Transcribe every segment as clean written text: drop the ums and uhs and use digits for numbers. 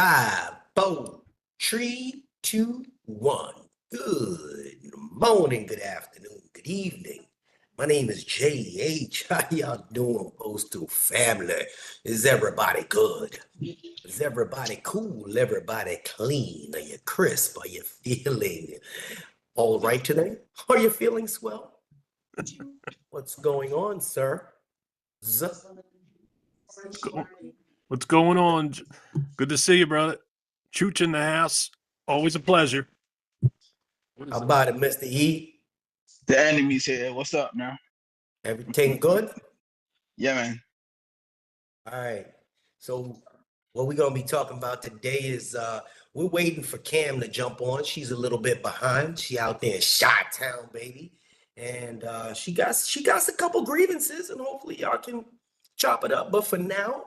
5, 4, 3, 2, 1. Good morning, good afternoon, good evening. My name is JH. How y'all doing, Postal family? Is everybody good? Is everybody cool? Everybody clean? Are you crisp? Are you feeling all right today? Are you feeling swell? What's going on, sir? What's going on? Good to see you, brother. Chooch in the house. Always a pleasure. How about it, Mr. E? The enemy's here. What's up, man? Everything good? Yeah, man. All right. So what we're going to be talking about today is we're waiting for Cam to jump on. She's a little bit behind. She out there in Chi-Town, baby. And she got a couple grievances, and hopefully y'all can chop it up. But for now,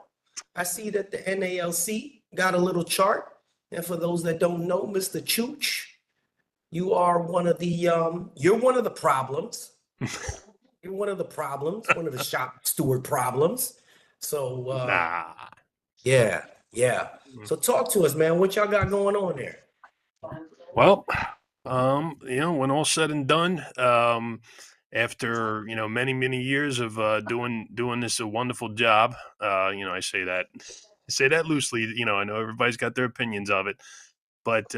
I see that the NALC got a little chart. And for those that don't know, Mr. Chooch, you are one of the you're one of the problems. You're one of the problems, one of the shop steward problems. So yeah. So talk to us, man. What y'all got going on there? Well, when all said and done, after many years of doing this a wonderful job, I say that loosely. I know everybody's got their opinions of it, but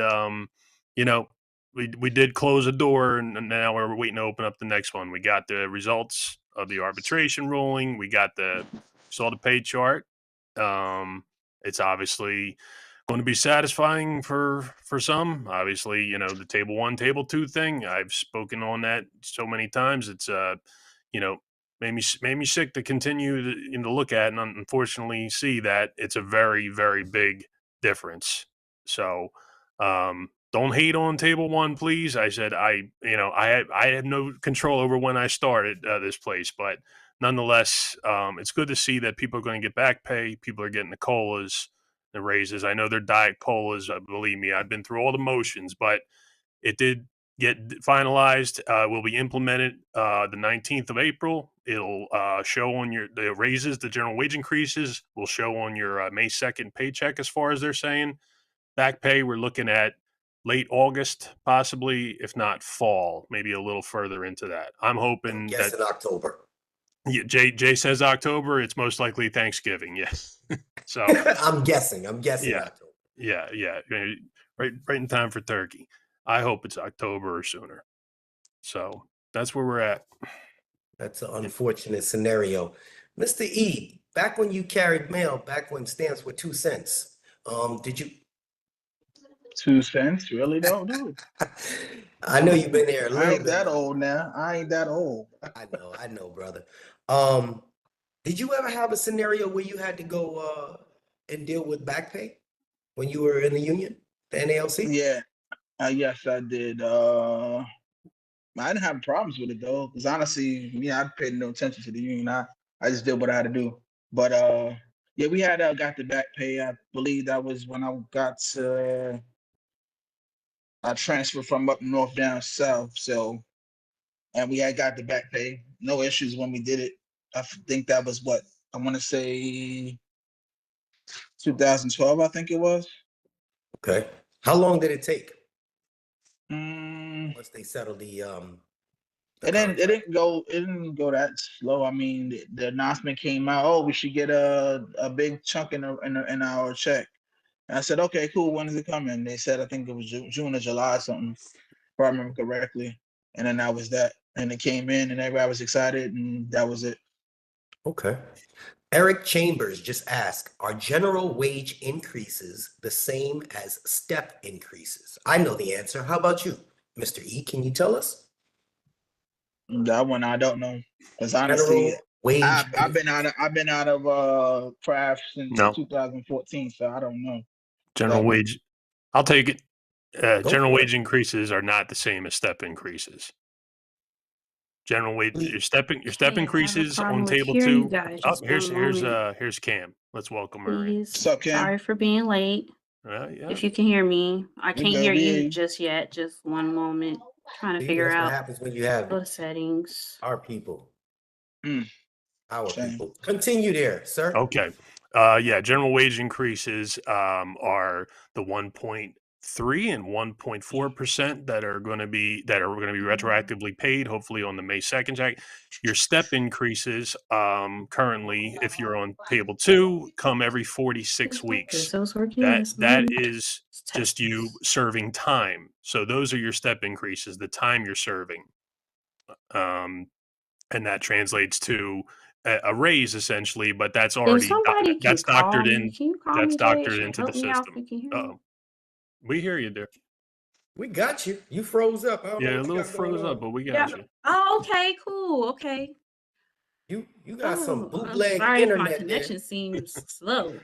we did close a door, and now we're waiting to open up the next one. We got the results of the arbitration ruling. We saw the pay chart. It's obviously going to be satisfying for some. Obviously, the table 1, table 2 thing. I've spoken on that so many times. It's made me sick to continue to look at, and unfortunately see that it's a very, very big difference. So don't hate on table 1, please. I said I had no control over when I started this place, but nonetheless, it's good to see that people are going to get back pay. People are getting the COLAs, the raises. I know they're diet COLAs. Believe me, I've been through all the motions, but it did get finalized. Will be implemented the 19th of April. It'll show on the raises, the general wage increases will show on your May 2nd paycheck, as far as they're saying. Back pay, we're looking at late August, possibly, if not fall, maybe a little further into that. I'm hoping that in October. Yeah, Jay says October. It's most likely Thanksgiving. Yes. So I'm guessing. Yeah, October. Yeah. Right in time for turkey. I hope it's October or sooner. So that's where we're at. That's an unfortunate scenario. Mr. E, back when you carried mail, back when stamps were 2 cents, did you? 2 cents? Really, though, dude? I know you've been there a little I ain't bit. that old now. I ain't that old. I know, brother. Did you ever have a scenario where you had to go and deal with back pay when you were in the union, the NALC? Yeah. Yes, I did. I didn't have problems with it, though, because honestly, I paid no attention to the union. I just did what I had to do. But yeah, we had got the back pay. I believe that was when I got to I transferred from up north down south. So, and we had got the back pay. No issues when we did it. I think that was what I want to say 2012, I think it was. Okay. How long did it take? It Once they settled the didn't go that slow. I mean, the announcement came out, oh, we should get a big chunk in our check. And I said, okay, cool. When is it coming? They said, I think it was June or July or something, if I remember correctly. And then that was that. And it came in and everybody was excited, and that was it. Okay. Eric Chambers just asked, are general wage increases the same as step increases? I know the answer. How about you, Mr. E? Can you tell us? That one I don't know, because honestly, I've been out of craft since 2014, so I don't know. General wage, I'll take it. General wage increases are not the same as step increases. General wage, your step increases on table 2. Oh, here's Cam. Let's welcome her in. What's up, Cam? Sorry for being late. Yeah. If you can hear me, I can't hear you just yet. Just one moment. Trying to figure out what happens when you have the settings. Our people. Mm. Our people. Continue there, sir. Okay. Yeah, general wage increases are the 1.3 and 1.4% that are going to be retroactively paid, hopefully on the May 2nd check. Your step increases currently, if you're on table 2, come every 46 weeks. That is just you serving time. So those are your step increases, the time you're serving. And that translates to a raise essentially, but that's already that's doctored in. That's doctored into the system. Uh-oh. We hear you, dear. We got you. You froze up. I don't know Yeah, a what you little got going froze on. up, but we got you. Oh, okay, cool. Okay. You got some I'm bootleg sorry if my internet connection there. seems slow.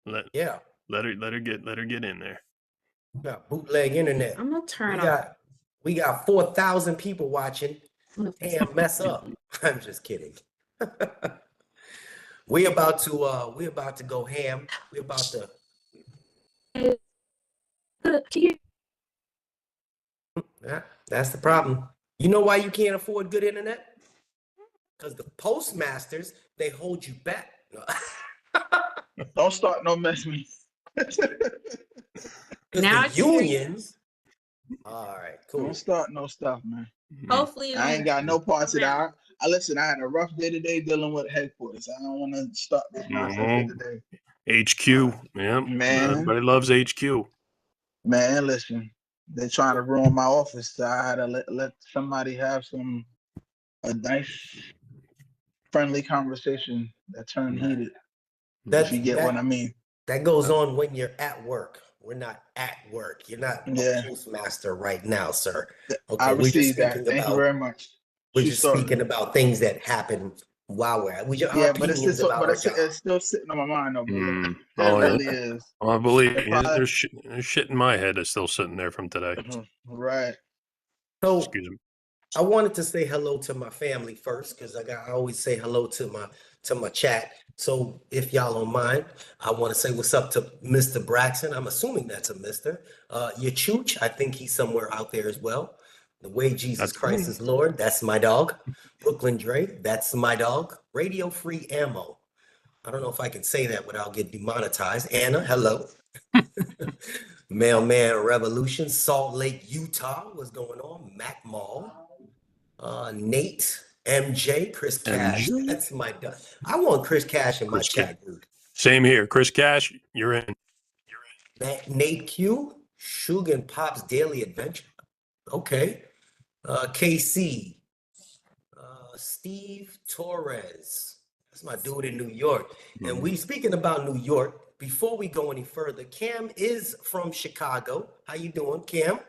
Let her get in there. You got bootleg internet. I'm gonna turn off. We got 4,000 people watching. Damn, mess up. I'm just kidding. we about to go ham. We about to. Yeah, that's the problem. You know why you can't afford good internet? Because the postmasters, they hold you back. Don't start no mess with me. Because the unions. All right, cool. Don't start no stuff, man. Hopefully, I ain't got no parts of that. Listen, I had a rough day today dealing with headquarters. I don't want to start this nonsense today. HQ, yeah, man. Everybody loves HQ. Man, listen, they're trying to ruin my office. So I had to let somebody have a nice, friendly conversation that turned heated. If you get what I mean. That goes on when you're at work. We're not at work. You're not a postmaster right now, sir. Okay, I received that. Thank you very much. We're just speaking about things that happen while we're at. But it's still sitting on my mind, though, brother. It really is. I believe there's shit in my head that's still sitting there from today. Right. So, excuse me. I wanted to say hello to my family first because I always say hello to my chat. So if y'all don't mind, I want to say what's up to Mr. Braxton. I'm assuming that's a Mr. Yachooch, I think he's somewhere out there as well. The way Jesus Christ is Lord, that's my dog. Brooklyn Dre, that's my dog. Radio Free Ammo. I don't know if I can say that without getting demonetized. Anna, hello. Mailman Revolution, Salt Lake, Utah. What's going on? Mac Mall. Nate, MJ, Chris Cash. That's my dog. I want Chris Cash in my chat group. Same here. Chris Cash, you're in. Nate Q, Shug and Pop's Daily Adventure. Okay. KC. Steve Torres. That's my dude in New York. And we speaking about New York, before we go any further, Cam is from Chicago. How you doing, Cam?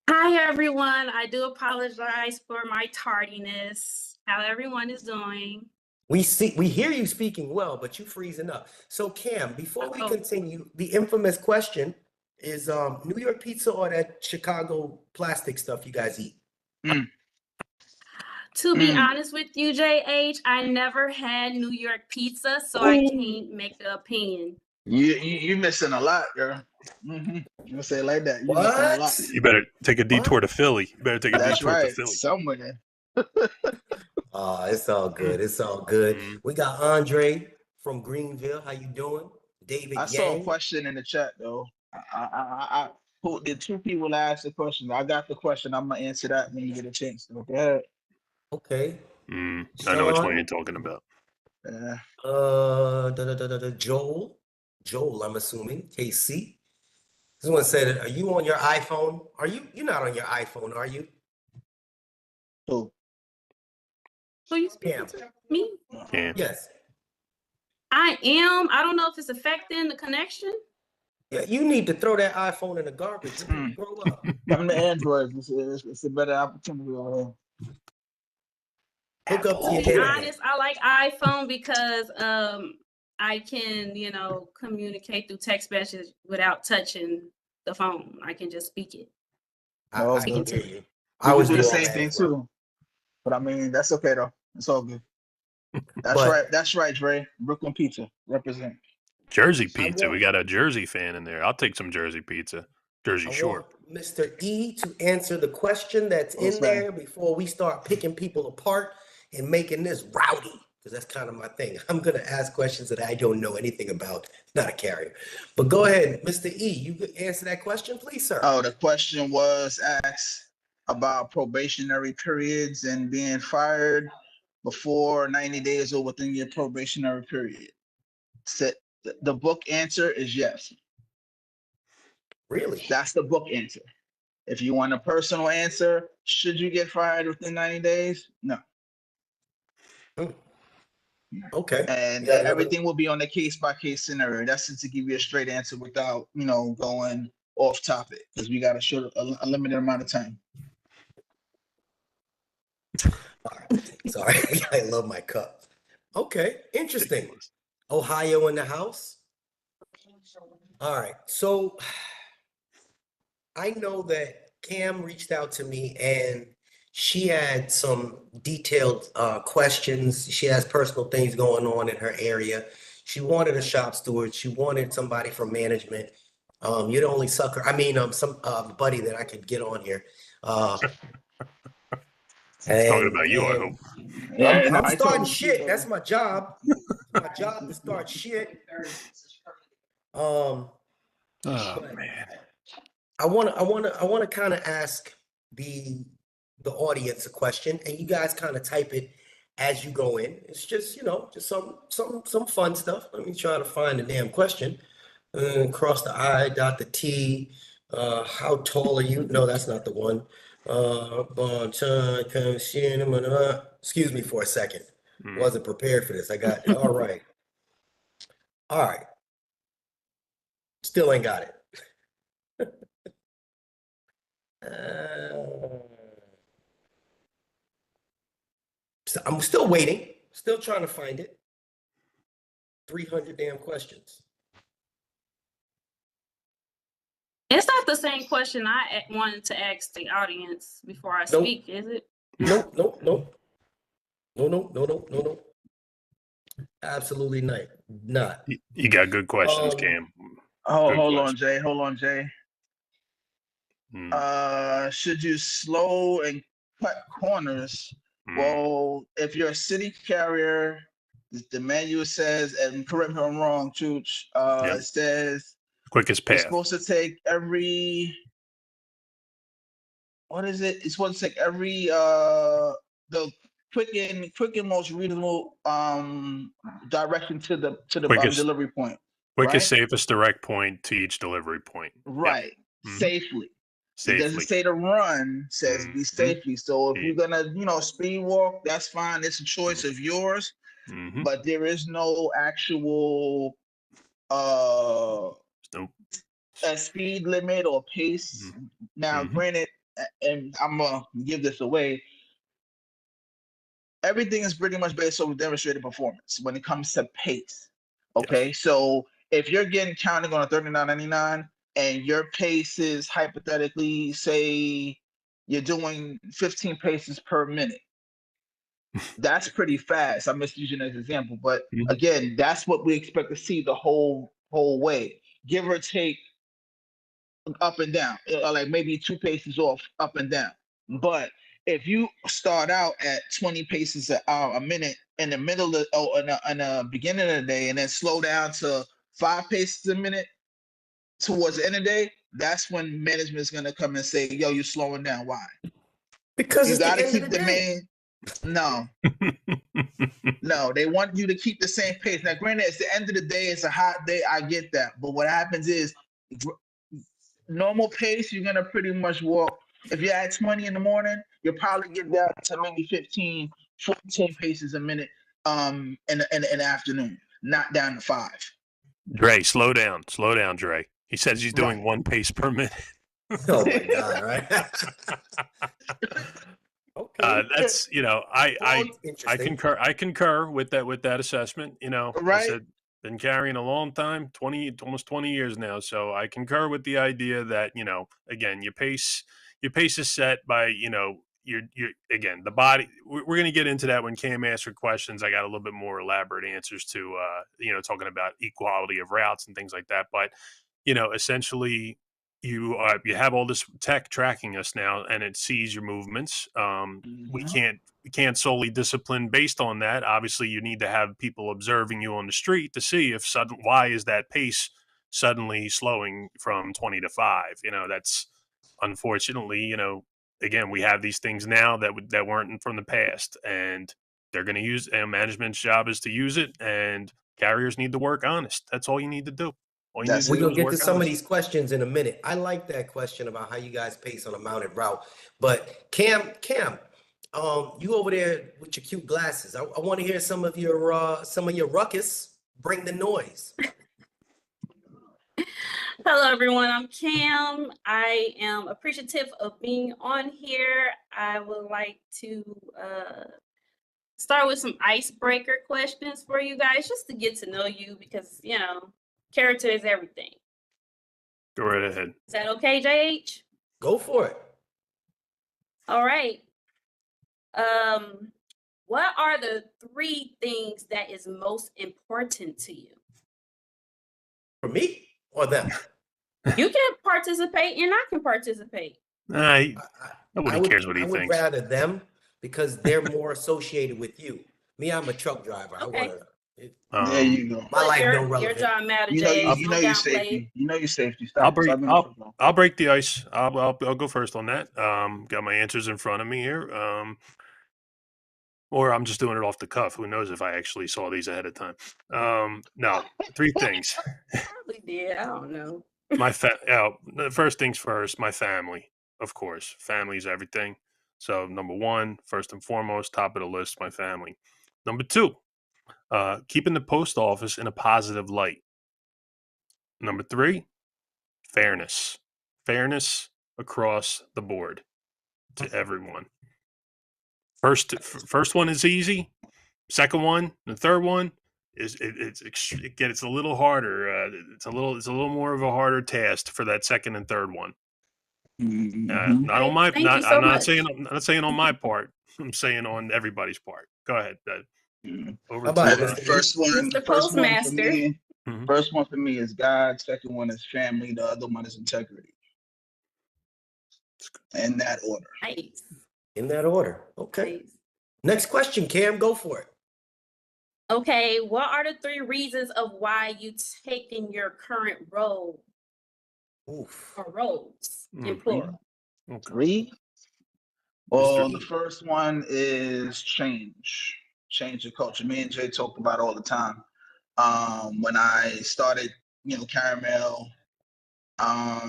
Hi, everyone. I do apologize for my tardiness. How everyone is doing. We hear you speaking well, but you freezing up. So Cam, before we continue, the infamous question is New York pizza or that Chicago plastic stuff you guys eat? To be honest with you, JH, I never had New York pizza, so I can't make the opinion. You missing a lot, girl. You say it like that. You missing a lot. You better take a detour to Philly. You better take a detour to Philly. Somewhere. It's all good. It's all good. We got Andre from Greenville. How you doing? David I saw a question in the chat though. I the two people asked the question. I got the question. I'm gonna answer that when you get a chance. Okay. Okay. I know which one you're talking about. Yeah. Joel, I'm assuming. KC. Someone said, are you on your iPhone? You're not on your iPhone, are you? Who? So you speaking to me? Yeah. Yes. I am. I don't know if it's affecting the connection. Yeah, you need to throw that iPhone in the garbage. Grow up. Come to Android. It's a better opportunity over here. Hook up to your To be honest, I like iPhone because I can, communicate through text messages without touching the phone. I can just speak it. I can hear you. I always do the same thing too. But I mean, that's okay though. It's all good. That's right, Dre. Brooklyn Pizza represent. Jersey pizza. We got a Jersey fan in there. I'll take some Jersey pizza. Jersey Shore. Mr. E to answer the question that's in there before we start picking people apart and making this rowdy. because that's kind of my thing. I'm going to ask questions that I don't know anything about. Not a carrier. But go ahead, Mr. E. You could answer that question, please, sir. Oh, the question was asked about probationary periods and being fired before 90 days or within your probationary period. The book answer is yes. Really? That's the book answer. If you want a personal answer, should you get fired within 90 days? No. Okay. And everything will be on a case-by-case scenario. That's just to give you a straight answer without, going off topic, because we got a limited amount of time. All right. Sorry, I love my cup. Okay, interesting. Ohio in the house. All right, so I know that Cam reached out to me and she had some detailed questions. She has personal things going on in her area. She wanted a shop steward. She wanted somebody from management. You're the only sucker. I mean, some buddy that I could get on here. Talking about you, I hope. I'm starting shit. That's my job. My job to start shit. Oh man. I wanna kind of ask the audience a question, and you guys kind of type it as you go in. It's just just some fun stuff. Let me try to find the damn question. Cross the I, dot the T. How tall are you? No, that's not the one. Excuse me for a second. Wasn't prepared for this. I got all right. All right. Still ain't got it. So I'm still waiting. Still trying to find it. 300 damn questions. It's not the same question I wanted to ask the audience before I Nope. speak, is it? Nope. No. Absolutely not. You got good questions, Cam. Hold on, Jay. Mm. Should you slow and cut corners? Well, if you're a city carrier, the manual says, and correct me if I'm wrong, Chooch, it says quickest it's path. supposed to take every, what is it? It's supposed to take every the quick and most reasonable direction to the Quickest- delivery point. Quickest, right? safest direct point to each delivery point. Right. Mhm. Safely. It doesn't say to run, says be safely. So if you're gonna, speed walk, that's fine. It's a choice of yours. But there is no actual Nope. a speed limit or pace. Now, granted, and I'm gonna give this away. Everything is pretty much based on demonstrated performance when it comes to pace. Okay, so if you're getting counting on a 39.99 and your pace is hypothetically, say, you're doing 15 paces per minute, that's pretty fast. I'm just using as an example, but again, that's what we expect to see the whole way, give or take, up and down, like maybe 2 paces off, up and down. But if you start out at 20 paces a minute in the middle of in the beginning of the day, and then slow down to 5 paces a minute towards the end of the day, that's when management is gonna come and say, "Yo, you're slowing down. Why?" Because you it's got to the end keep of the the day. No. No, they want you to keep the same pace. Now, granted, it's the end of the day. It's a hot day. I get that. But what happens is, normal pace, you're going to pretty much walk. If you're at 20 in the morning, you'll probably get down to maybe 15, 14 paces a minute in the afternoon, not down to 5. Dre, slow down, Dre. He says he's doing 1 pace per minute. Oh my God! Right. Okay. That's I concur with that assessment. Right. I said, been carrying a long time, almost 20 years now. So I concur with the idea that, again, your pace is set by, you're again, the body. We're going to get into that when Cam asks her questions. I got a little bit more elaborate answers to, talking about equality of routes and things like that. But, essentially, you have all this tech tracking us now, and it sees your movements. We can't solely discipline based on that. Obviously, you need to have people observing you on the street to see if why is that pace suddenly slowing from 20 to 5. That's unfortunately, again, we have these things now that weren't from the past, and they're going to use. And management's job is to use it, and carriers need to work honest. That's all you need to do. We're gonna get to some of these questions in a minute. I like that question about how you guys pace on a mounted route. But Cam, you over there with your cute glasses. I want to hear some of your ruckus. Bring the noise. Hello, everyone. I'm Cam. I am appreciative of being on here. I would like to start with some icebreaker questions for you guys, just to get to know you, because character is everything. Go right ahead. Is that okay, JH? Go for it. All right. What are the 3 things that is most important to you? For me or them? You can participate and I can participate. Nobody cares what he thinks. I would rather them, because they're more associated with you. Me, I'm a truck driver. Okay. There you go. My life no relevant. Your job matters, You know your safety. You know your safety. Stop. I'll break the ice. I'll go first on that. Got my answers in front of me here. Or I'm just doing it off the cuff. Who knows if I actually saw these ahead of time? No, 3 things. Probably did. I don't know. The first things first, my family, of course. Family is everything. So number 1, first and foremost, top of the list, my family. Number 2, keeping the post office in a positive light. Number 3, fairness. Fairness across the board to everyone. First one is easy. Second one, the third one is it gets a little harder. It's a little more of a harder task for that second and third one. Not on my. I'm not saying on my part. I'm saying on everybody's part. Go ahead. Over to the first one. Mr. Postmaster. First one for me is God. Second one is family. The other one is integrity. In that order. Nice. In that order. Okay. Nice. Next question, Cam. Go for it. Okay. What are the 3 reasons of why you taking your current role? Oof. Or roles in plural? 3? Well, the first one is change the culture. Me and Jay talked about it all the time. When I started, Caramel,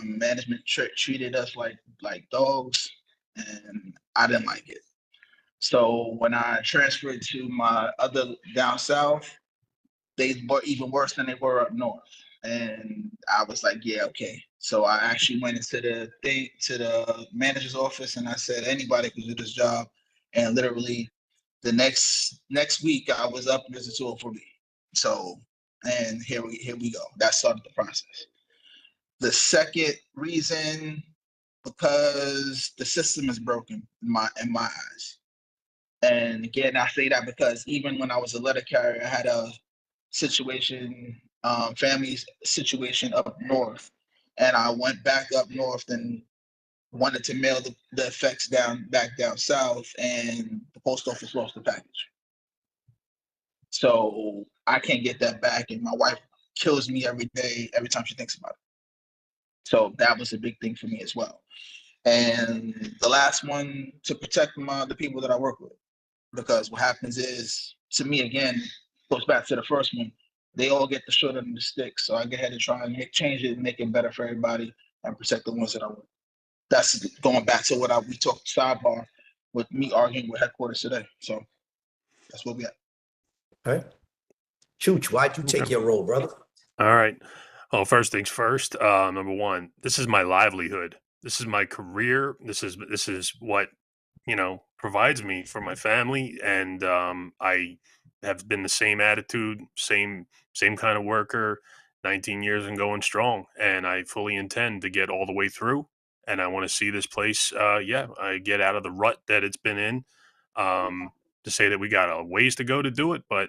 management treated us like dogs, and I didn't like it. So when I transferred to my other down south, they were even worse than they were up north. And I was like, yeah, okay. So I actually went into the manager's office, and I said, anybody can do this job. And literally the next week I was up as a tool for me. So, and here we go. That started the process. The second reason, because the system is broken in my eyes. And again, I say that because even when I was a letter carrier, I had a situation, family situation up north, and I went back up north and wanted to mail the effects back down south, and the post office lost the package. So I can't get that back, and my wife kills me every day, every time she thinks about it. So that was a big thing for me as well. And the last one, to protect the people that I work with. Because what happens is, to me, again, goes back to the first one, they all get the short end of the stick. So I go ahead and try and change it and make it better for everybody and protect the ones that I work. That's going back to what we talked sidebar with me arguing with headquarters today. So that's what we got. All right. Chooch, why'd you take your role, brother? All right. Well, first things first. Number 1, this is my livelihood. This is my career. This is what provides me for my family, and I have been the same attitude, same kind of worker, 19 years and going strong, and I fully intend to get all the way through. And I want to see this place, I get out of the rut that it's been in. To say that we got a ways to go to do it, but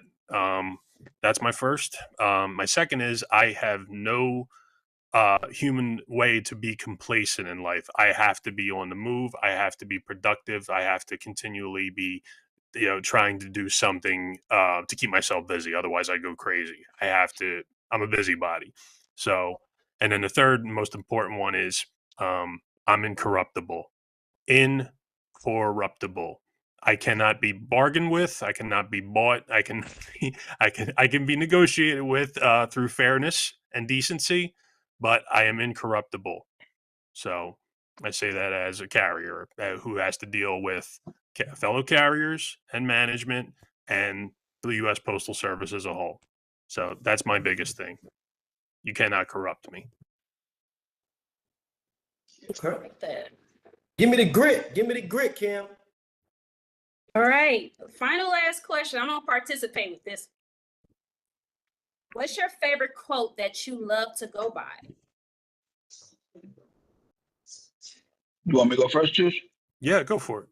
that's my first. My second is I have no human way to be complacent in life. I have to be on the move. I have to be productive. I have to continually be, trying to do something to keep myself busy. Otherwise, I go crazy. I'm a busybody. So, and then the third most important one is I'm incorruptible. Incorruptible. I cannot be bargained with. I cannot be bought. I can be negotiated with through fairness and decency, but I am incorruptible. So I say that as a carrier who has to deal with fellow carriers and management and the U.S. Postal Service as a whole. So that's my biggest thing. You cannot corrupt me. Okay. Like that. Give me the grit. Give me the grit, Cam. All right. Final last question. I'm gonna participate with this. What's your favorite quote that you love to go by? You want me to go first, Juice? Yeah, go for it.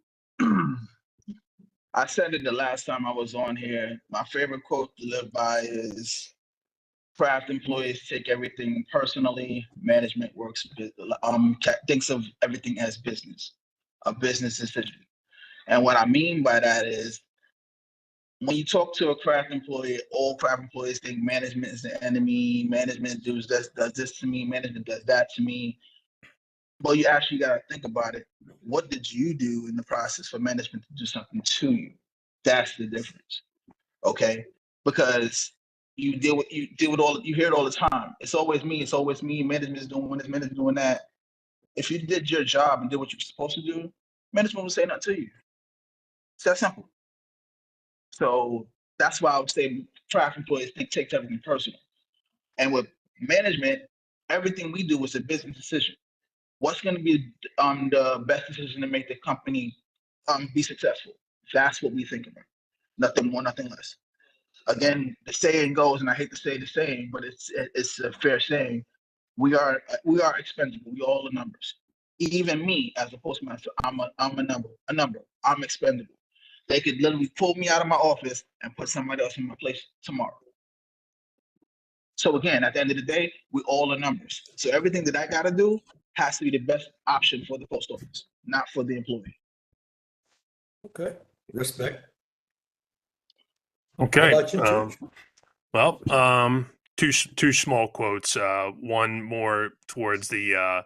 I said it the last time I was on here. My favorite quote to live by is craft employees take everything personally. Management thinks of everything as business, a business decision. And what I mean by that is when you talk to a craft employee, all craft employees think management is the enemy. Management does this to me. Management does that to me. But you actually got to think about it. What did you do in the process for management to do something to you? That's the difference. Okay, because you hear it all the time. It's always me. It's always me. Management is doing this. Management is doing that. If you did your job and did what you're supposed to do, management will say nothing to you. It's that simple. So that's why I would say craft employees take everything personal. And with management, everything we do is a business decision. What's going to be the best decision to make the company be successful? That's what we think about. Nothing more, nothing less. Again, the saying goes, and I hate to say the saying, but it's a fair saying. We are expendable. We all are numbers. Even me as a postmaster, I'm a number. I'm expendable. They could literally pull me out of my office and put somebody else in my place tomorrow. So again, at the end of the day, we all are numbers. So everything that I got to do has to be the best option for the post office, not for the employee. Okay. Respect. Okay. How about you, Juice? Well, two small quotes. One more towards the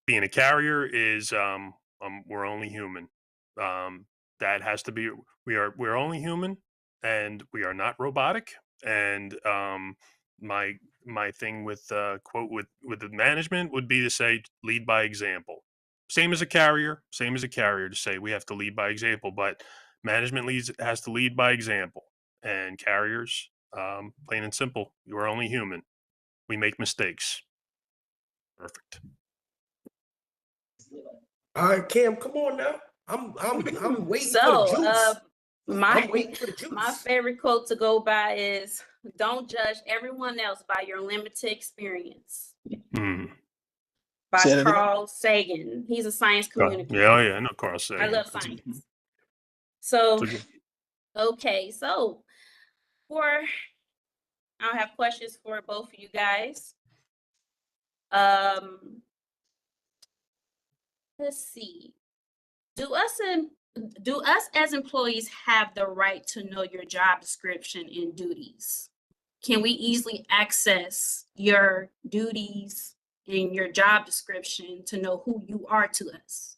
being a carrier is we're only human. That has to be we're only human, and we are not robotic. And my thing with quote with the management would be to say lead by example. Same as a carrier to say we have to lead by example, but management has to lead by example, and carriers, plain and simple, you are only human. We make mistakes. Perfect. All right, Cam, come on now. I'm waiting for the So, juice. my I'm waiting for the juice. my favorite quote to go by is "Don't judge everyone else by your limited experience." By Say that again? Carl Sagan. He's a science communicator. Yeah, I know Carl Sagan. I love science. So, okay, so I'll have questions for both of you guys. Let's see. Do us as employees have the right to know your job description and duties? Can we easily access your duties and your job description to know who you are to us?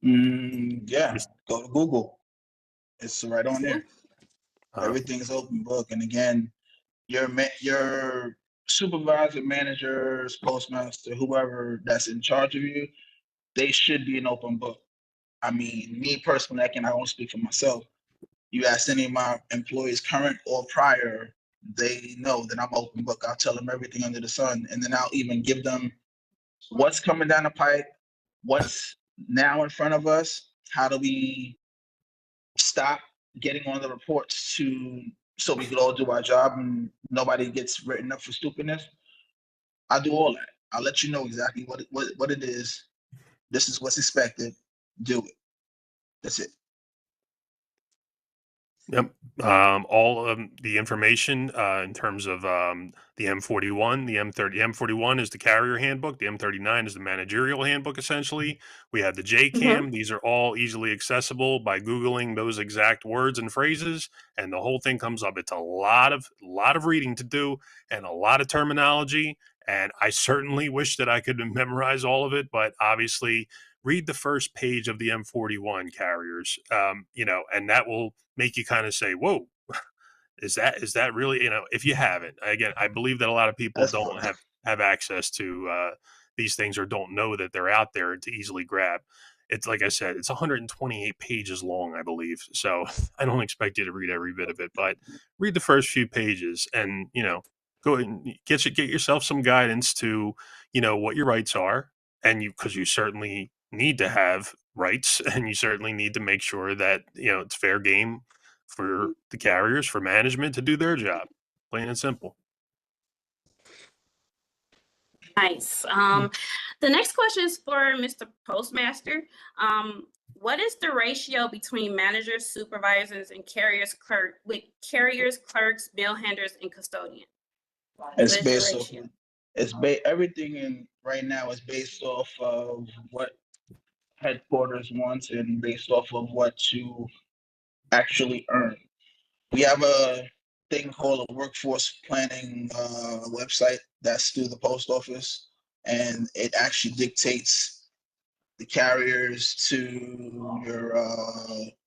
Yeah, go to Google. It's right on there. Everything's open book. And again, your supervisor, managers, postmaster, whoever that's in charge of you, they should be an open book. I mean, me personally, I won't speak for myself. You ask any of my employees, current or prior, they know that I'm open book. I'll tell them everything under the sun, and then I'll even give them what's coming down the pipe, what's now in front of us, how do we stop getting on the reports so we could all do our job and nobody gets written up for stupidness. I do all that. I'll let you know exactly what it is. This is what's expected. Do it. That's it. Yep. All of the information in terms of the M41, the M30. M41 is the carrier handbook. The M39 is the managerial handbook, essentially. We have the JCAM. These are all easily accessible by Googling those exact words and phrases, and the whole thing comes up. It's a lot of reading to do and a lot of terminology. And I certainly wish that I could memorize all of it, but obviously read the first page of the M41 carriers, and that will make you kind of say, whoa, is that really, if you haven't, again, I believe that a lot of people That's don't have access to these things or don't know that they're out there to easily grab. It's like I said, it's 128 pages long, I believe. So I don't expect you to read every bit of it, but read the first few pages and, go and get yourself some guidance to, what your rights are. And because you certainly need to have rights and you certainly need to make sure that, it's fair game for the carriers, for management to do their job. Plain and simple. Nice. The next question is for Mr. Postmaster. What is the ratio between managers, supervisors, and carriers, clerks, bill handlers, and custodian? It's based off. Everything in right now is based off of what headquarters wants and based off of what you actually earn. We have a thing called a workforce planning website that's through the post office, and it actually dictates the carriers to your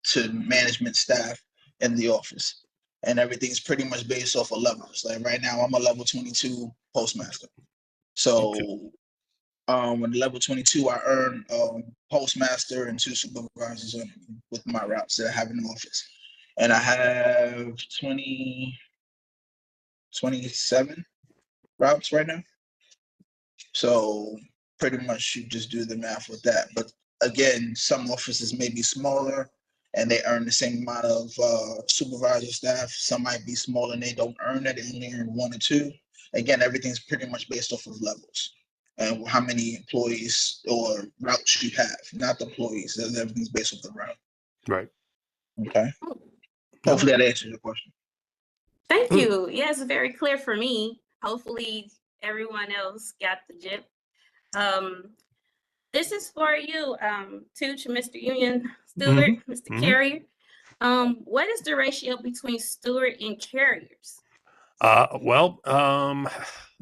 to management staff in the office, and everything's pretty much based off of levels. Like right now, I'm a level 22 postmaster, so. Okay. With level 22, I earn postmaster and 2 supervisors with my routes that I have in the office. And I have 27 routes right now. So pretty much you just do the math with that. But again, some offices may be smaller and they earn the same amount of supervisor staff. Some might be smaller and they don't earn it, they only earn 1 or 2. Again, everything's pretty much based off of levels and how many employees or routes you have, not the employees. Everything's based off the route. Right. Okay. Hopefully that answers your question. Thank you. Yes, very clear for me. Hopefully everyone else got the gist. This is for you, to Mr. Union Steward, Mr. Carrier. What is the ratio between steward and carriers?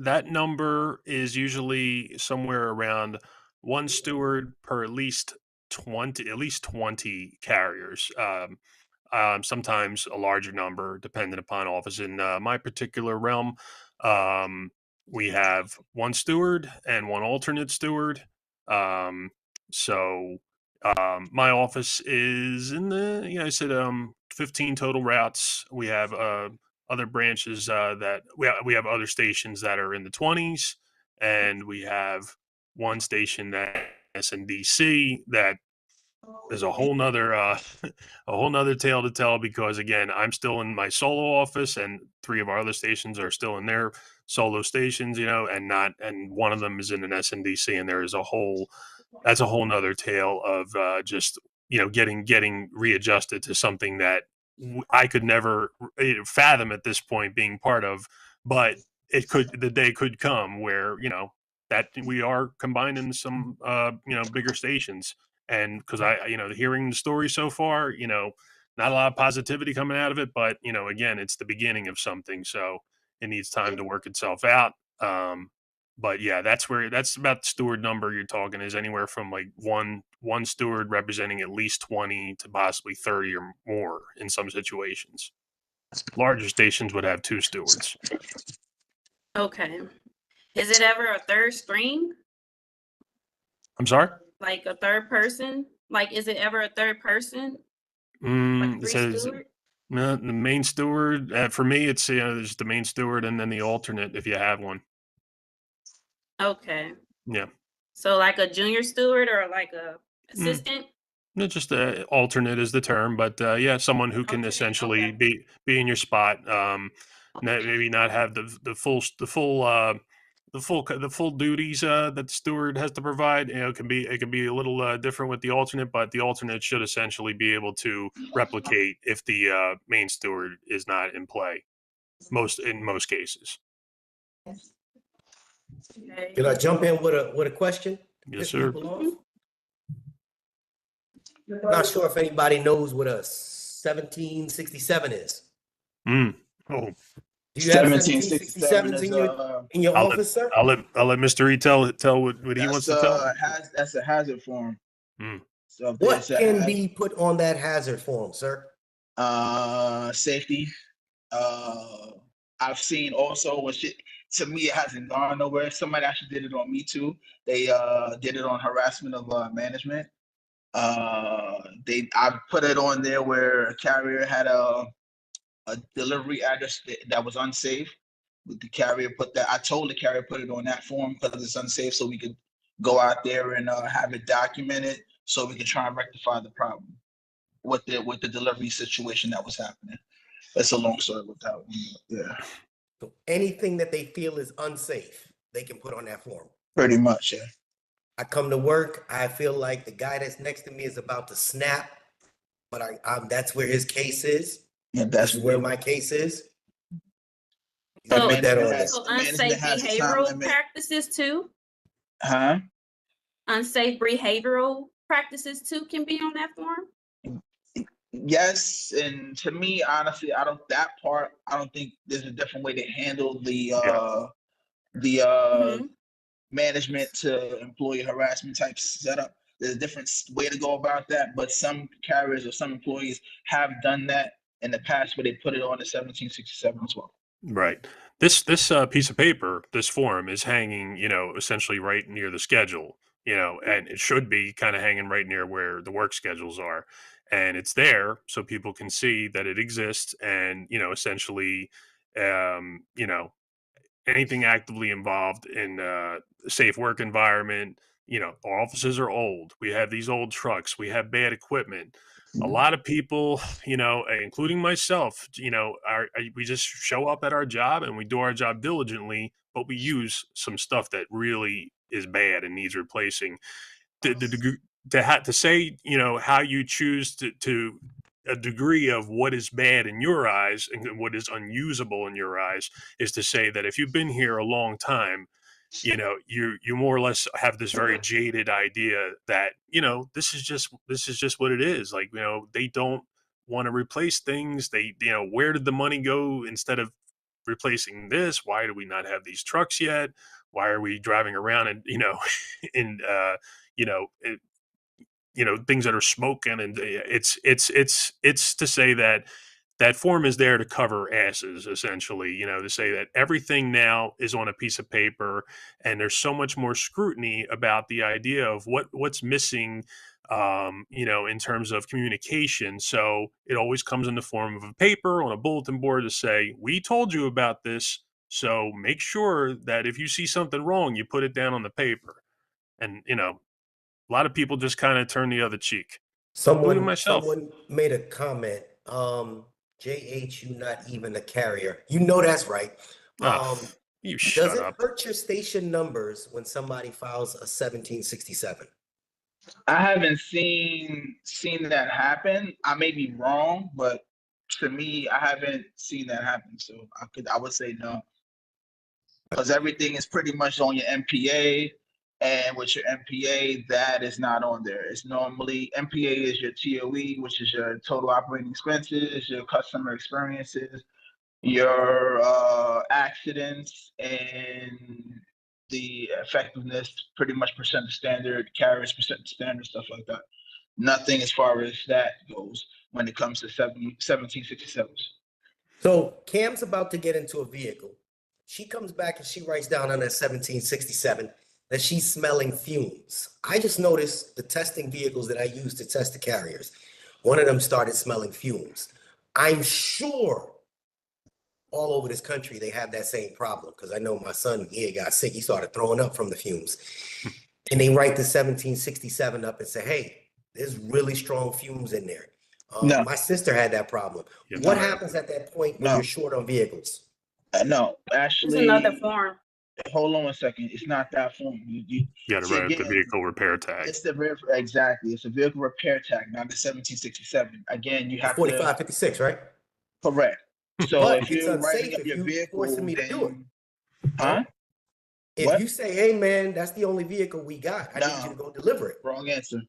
That number is usually somewhere around one steward per at least 20 carriers. Sometimes a larger number, depending upon office. In my particular realm, we have one steward and one alternate steward. My office is in the, I said 15 total routes. We have other branches that we have other stations that are in the 20s, and we have one station that SNDC that is a whole nother tale to tell, because again, I'm still in my solo office and 3 of our other stations are still in their solo stations, and one of them is in an SNDC, and there is that's a whole nother tale of just getting readjusted to something that I could never fathom at this point being part of, but the day could come where that we are combining some bigger stations. And because hearing the story so far, not a lot of positivity coming out of it, but again, it's the beginning of something, so it needs time to work itself out. But yeah, that's about the steward number you're talking is anywhere from like one steward representing at least 20 to possibly 30 or more in some situations. Larger stations would have 2 stewards. Okay. Is it ever a third string? I'm sorry? Like a third person? Like, is it ever a third person? It says the main steward. For me, it's there's the main steward and then the alternate if you have one. Okay. Yeah. So like a junior steward or like a assistant? Not just the alternate is the term, but yeah, someone who can essentially be in your spot. Maybe not have the full the full duties that the steward has to provide. It can be a little different with the alternate, but the alternate should essentially be able to replicate if the main steward is not in play. In most cases. Okay. Can I jump in with a question? Yes, Piss sir. people off? Not sure if anybody knows what a 1767 is. Oh, Do you have 1767 1767s is in your I'll office, sir? let Mr. E tell what he wants to tell. that's a hazard form. So if What there's can be put on that hazard form, sir? safety. I've seen also when shit, to me it hasn't gone nowhere. Somebody actually did it on me too. They did it on harassment of management. I put it on there where a carrier had a delivery address that was unsafe. The carrier put that. I told the carrier put it on that form because it's unsafe, so we could go out there and have it documented, so we could try and rectify the problem with the delivery situation that was happening. That's a long story with that one. Yeah. So anything that they feel is unsafe, they can put on that form. Pretty much, yeah. I come to work, I feel like the guy that's next to me is about to snap, but that's where his case is. Yeah, that's where my case is. So, put that on there. so unsafe behavioral practices too? Huh? Unsafe behavioral practices too can be on that form? Yes, and to me, honestly, I don't think there's a different way to handle the management to employee harassment type setup. There's a different way to go about that, but some carriers or some employees have done that in the past where they put it on the 1767 as well. Right. This piece of paper, this form is hanging, essentially right near the schedule, and it should be kind of hanging right near where the work schedules are. And it's there so people can see that it exists and, essentially, anything actively involved in a safe work environment. Our offices are old. We have these old trucks. We have bad equipment. A lot of people, including myself, we just show up at our job and we do our job diligently, but we use some stuff that really is bad and needs replacing. To say, how you choose to a degree of what is bad in your eyes and what is unusable in your eyes is to say that if you've been here a long time, you more or less have this very jaded idea that, this is just what it is. Like, they don't want to replace things. They, where did the money go instead of replacing this? Why do we not have these trucks yet? Why are we driving around and, in, things that are smoking? And it's to say that that form is there to cover asses, essentially, to say that everything now is on a piece of paper and there's so much more scrutiny about the idea of what's missing, in terms of communication. So it always comes in the form of a paper on a bulletin board to say, we told you about this. So make sure that if you see something wrong, you put it down on the paper. And, a lot of people just kind of turn the other cheek. Including myself. Someone made a comment. JH, you not even a carrier. That's right. You shut up. Does it hurt your station numbers when somebody files a 1767? I haven't seen that happen. I may be wrong, but to me, I haven't seen that happen. So I would say no. Because everything is pretty much on your MPA. And with your MPA, that is not on there. It's normally MPA is your TOE, which is your total operating expenses, your customer experiences, your accidents, and the effectiveness, pretty much percent of standard, carriers percent of standard, stuff like that. Nothing as far as that goes when it comes to 1767s. So Cam's about to get into a vehicle. She comes back and she writes down on that 1767 that she's smelling fumes. I just noticed the testing vehicles that I use to test the carriers. One of them started smelling fumes. I'm sure all over this country they have that same problem because I know my son here got sick. He started throwing up from the fumes. And they write the 1767 up and say, hey, there's really strong fumes in there. No. My sister had that problem. What happens at that point when you're short on vehicles? No, actually. There's another form. hold on a second. It's not that form. You got to you're write up the getting, vehicle repair tag. it's the exactly. It's a vehicle repair tag, not the 1767. Again, you have to 4556, right? correct. So But if it's you're writing unsafe up if your you vehicle, forcing me to do it. then huh? If What? you say, hey man, that's the only vehicle we got, I need you to go deliver it. Wrong answer.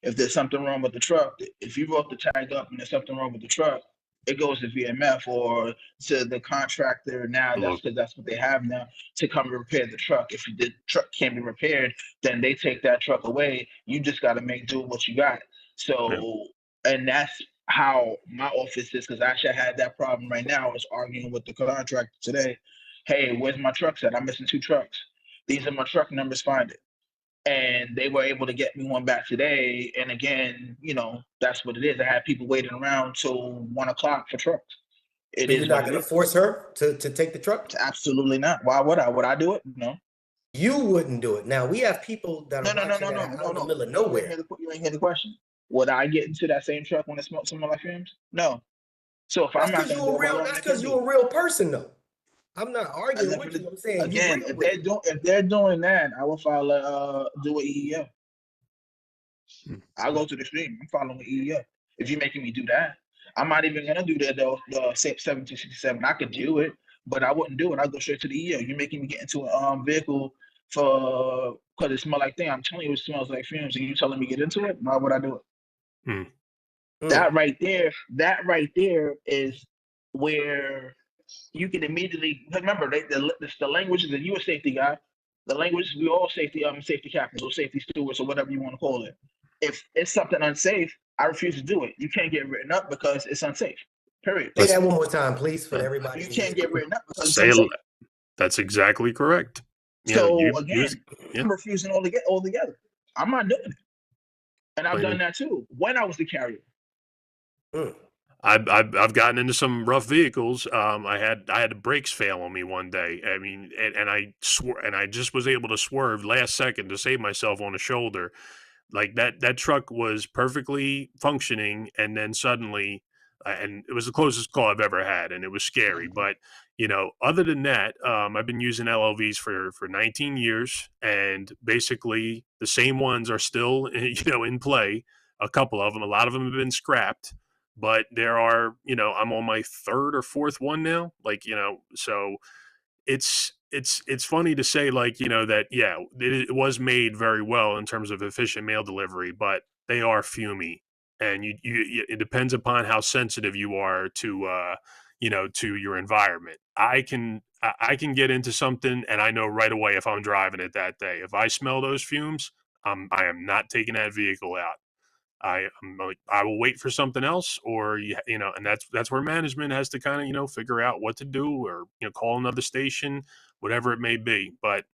If there's something wrong with the truck, if you wrote the tag up and there's something wrong with the truck, it goes to VMF or to the contractor now. That's because that's what they have now to come and repair the truck. If the truck can't be repaired, then they take that truck away. You just got to make do with what you got. So, and that's how my office is, because actually I had that problem right now. I was arguing with the contractor today. Hey, where's my trucks at? I'm missing 2 trucks. These are my truck numbers, find it. And they were able to get me one back today. And again, that's what it is. I had people waiting around till 1 o'clock for trucks. But you're not going to force her to take the truck? Absolutely not. Why would I? Would I do it? No. You wouldn't do it. Now we have people that are No, out in the middle of nowhere. You ain't hear the question. Would I get into that same truck when it smokes some of my fumes? No. So if I'm not going to do it, that's because you're a real person, though. I'm not arguing with you. I'm saying again, if they're doing that, I will file do an EEO. I'll go to the stream. I'm following EEO. If you're making me do that, I'm not even gonna do that though. The 1767, I could do it, but I wouldn't do it. I'll go straight to the EEO. You're making me get into a vehicle because it smells like thing. I'm telling you, it smells like fumes, and you telling me get into it. Why would I do it? That right there is where you can immediately remember the language that you a safety guy. The language we all safety captains or safety stewards or whatever you want to call it. If it's something unsafe, I refuse to do it. You can't get written up because it's unsafe. Period. Say that one more time, please, for everybody. You can't get written up because it's unsafe. That's exactly correct. I'm refusing altogether. I'm not doing it. And I've done that too when I was the carrier. I've gotten into some rough vehicles. I had the brakes fail on me one day. I mean, and I just was able to swerve last second to save myself on a shoulder. Like that truck was perfectly functioning, and then suddenly, and it was the closest call I've ever had, and it was scary. But other than that, I've been using LLVs for 19 years, and basically the same ones are still in play. A couple of them, a lot of them have been scrapped. But there are, I'm on my 3rd or 4th one now. So it's funny to say, that, it was made very well in terms of efficient mail delivery, but they are fumey. And it depends upon how sensitive you are to, to your environment. I can get into something and I know right away if I'm driving it that day. If I smell those fumes, I am not taking that vehicle out. I will wait for something else, or and that's where management has to kind of figure out what to do, or call another station, whatever it may be. But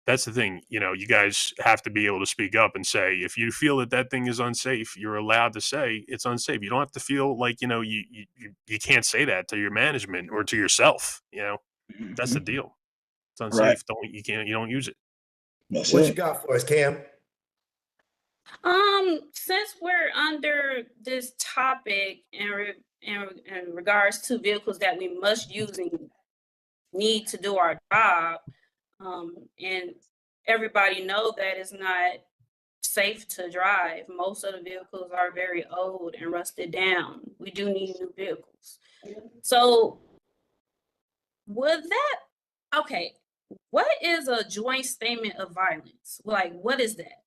that's the thing, you guys have to be able to speak up and say if you feel that thing is unsafe, you're allowed to say it's unsafe. You don't have to feel like you can't say that to your management or to yourself. That's the deal. It's unsafe. Right. You don't use it. What you got for us, Cam? Since we're under this topic in regards to vehicles that we must use and need to do our job, and everybody know that it's not safe to drive. Most of the vehicles are very old and rusted down. We do need new vehicles. So what is a joint statement of violence? Like, what is that?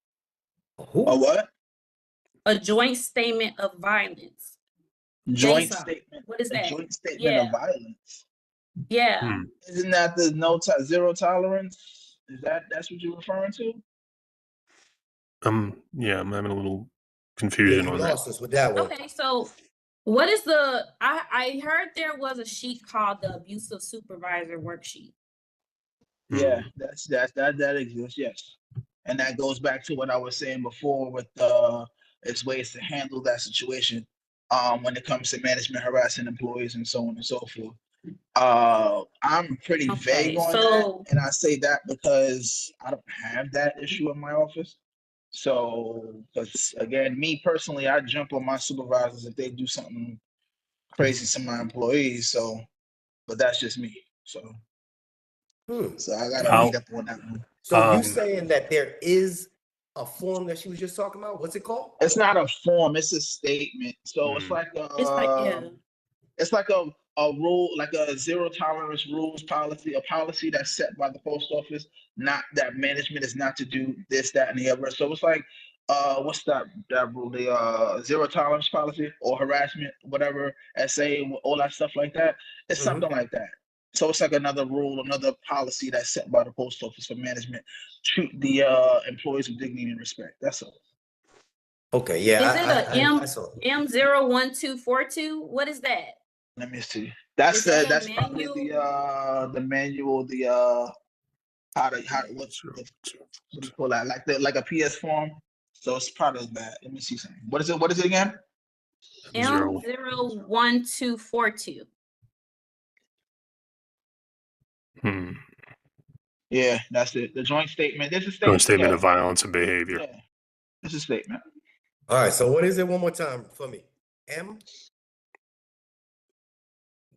A what? A joint statement of violence. Joint statement. What is that? Joint statement of violence. Yeah. Isn't that the zero tolerance? That's what you're referring to? Yeah, I'm having a little confusion on that. Lost us with that one. Okay, so what is I heard there was a sheet called the abusive supervisor worksheet. Yeah, that exists, yes. And that goes back to what I was saying before with its ways to handle that situation when it comes to management harassing employees and so on and so forth. I'm pretty vague on that, and I say that because I don't have that issue in my office. So, because again, me personally, I jump on my supervisors if they do something crazy to my employees. So, but that's just me. So, So I gotta How- read up on that one. So you Um, saying that there is a form that she was just talking about? What's it called? It's not a form, it's a statement. So it's Mhm. like It's like, yeah. it's like a rule, like a zero tolerance rules policy, a policy that's set by the post office, not that management is not to do this, that, and the other. So it's like, what's that rule? The zero tolerance policy or harassment, whatever, SA, all that stuff like that. It's Mhm. something like that. So it's like another rule, another policy that's set by the post office for management. Treat the employees with dignity and respect. That's all. Okay, yeah, Is it a I saw. M01242? What is that? Let me see. That's Is that a that's probably the manual, how what do you call that? Like a PS form. So it's part of that. Let me see something. What is it? What is it again? Zero. M01242. Hmm. Yeah, that's it. The joint statement. There's a Joint statement. statement Yeah, of violence and behavior. yeah. It's a statement. All right, so what is it one more time for me? M?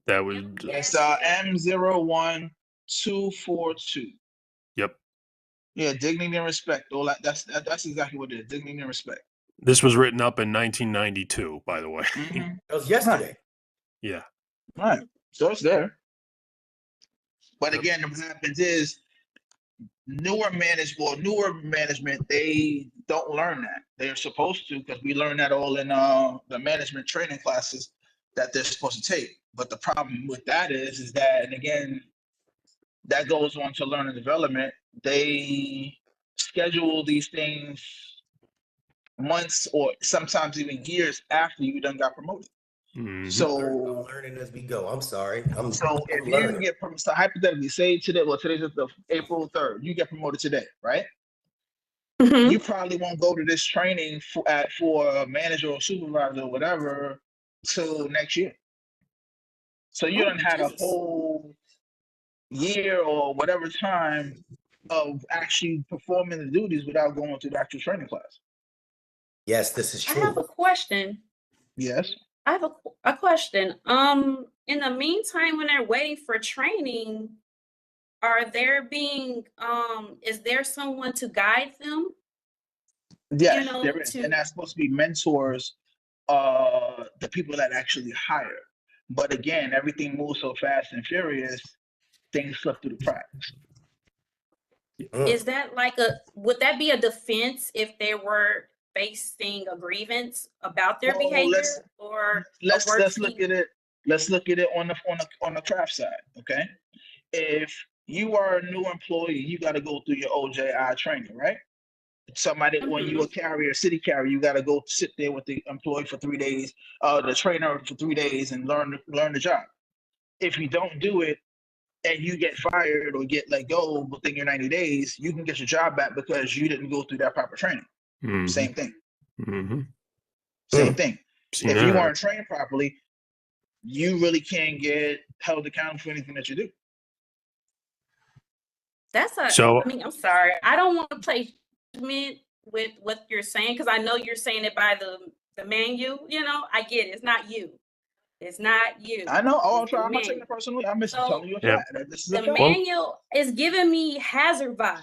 That was. It's M01242. Yep. Yeah, dignity and respect. All that. That's exactly what it is. Dignity and respect. This was written up in 1992, by the way. Mhm. That was yesterday. Yeah. Right. So it's there. But Yep. again, what happens is newer management, they don't learn that. They're supposed to, because we learn that all in the management training classes that they're supposed to take. But the problem with that is that, and again, that goes on to learning development. They schedule these things months or sometimes even years after you done got promoted. Mhm. I'm So learning as we go. I'm sorry. I'm if you learning. get promoted, so hypothetically, say today, well, today's just the April 3rd, you get promoted today, right? Mhm. You probably won't go to this training for a manager or supervisor or whatever till next year. So you Oh, done had a Jesus. whole year or whatever time of actually performing the duties without going to the actual training class. Yes, this is I have true. a question. Yes. I have a question. In the meantime, when they're waiting for training, is there someone to guide them? Yes, You know, there is. And that's supposed to be mentors, the people that actually hire. But again, everything moves so fast and furious, things slip through the cracks. Is that would that be a defense if they were facing a grievance about their Well, behavior or let's a look at it. Let's look at it on the craft side. Okay, if you are a new employee, you got to go through your OJI training, right? Somebody, when you a carrier, city carrier, you got to go sit there with the employee for 3 days, the trainer for 3 days, and learn the job. If you don't do it and you get fired or get let go within your 90 days, you can get your job back because you didn't go through that proper training. Mhm. Same thing. Mhm. Same thing. Seen If you that. weren't trained properly, you really can't get held accountable for anything that you do. So- I mean, I'm sorry. I don't want to play judgment with what you're saying because I know you're saying it by the menu. You know, I get it. It's not you. It's not you. I know. Oh, I'm It's the sorry. I'm not taking manual. it personally. I'm just So- telling you a Yeah. fact. This is a The fact. manual is giving me hazard vibes.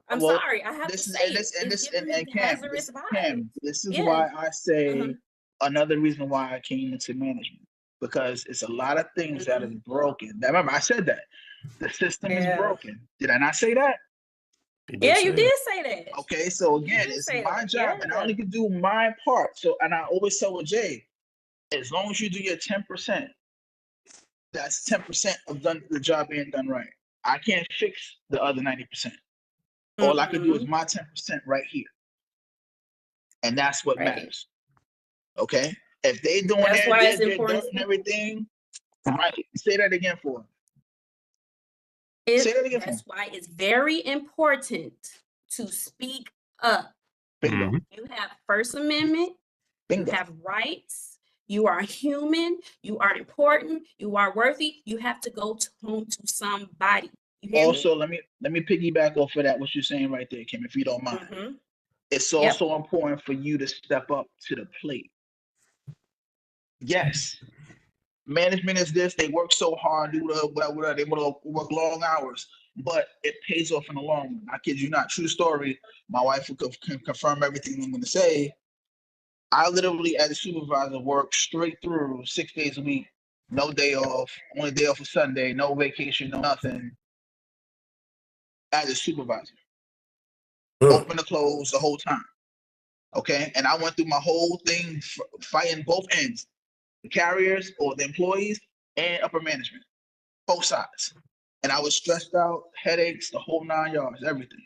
I'm Well, sorry. I have to this is say and this it. and It's this giving me and Cam, hazardous vibes. Cam, this is Yeah. why I say Mhm. another reason why I came into management, because it's a lot of things that is broken. Now, remember, I said that the system is Yeah. broken. Did I not say that? Yeah, you say did that. say that. Okay, so again, did it's say my that, job, and I yeah. only can do my part. So, and I always tell Jay, as long as you do your 10%, that's 10% of the job being done right. I can't fix the other 90%. All I can do is my 10% right here. And that's what Right. matters. Okay? If they doing That's why it's their important dirt and everything, right? Say that again for them. Say that again for That's them. why it's very important to speak up. Bingo. Mhm. You have First Amendment, Bingo. you have rights, you are human, you are important, you are worthy. You have to go home to somebody. You hear Also, let me piggyback off of that, what you're saying right there, Kim, if you don't mind. me? It's also important for you to step up to the plate. Yes, management is this, they work so hard, do whatever, they will work long hours, but it pays off in the long run. I kid you not, true story. My wife can confirm everything I'm going to say. I literally, as a supervisor, work straight through 6 days a week, no day off, only day off for Sunday, no vacation, no nothing, as a supervisor. Open to close the whole time. Okay. And I went through my whole thing fighting both ends, the carriers or the employees and upper management, both sides. And I was stressed out, headaches, the whole 9 yards, everything.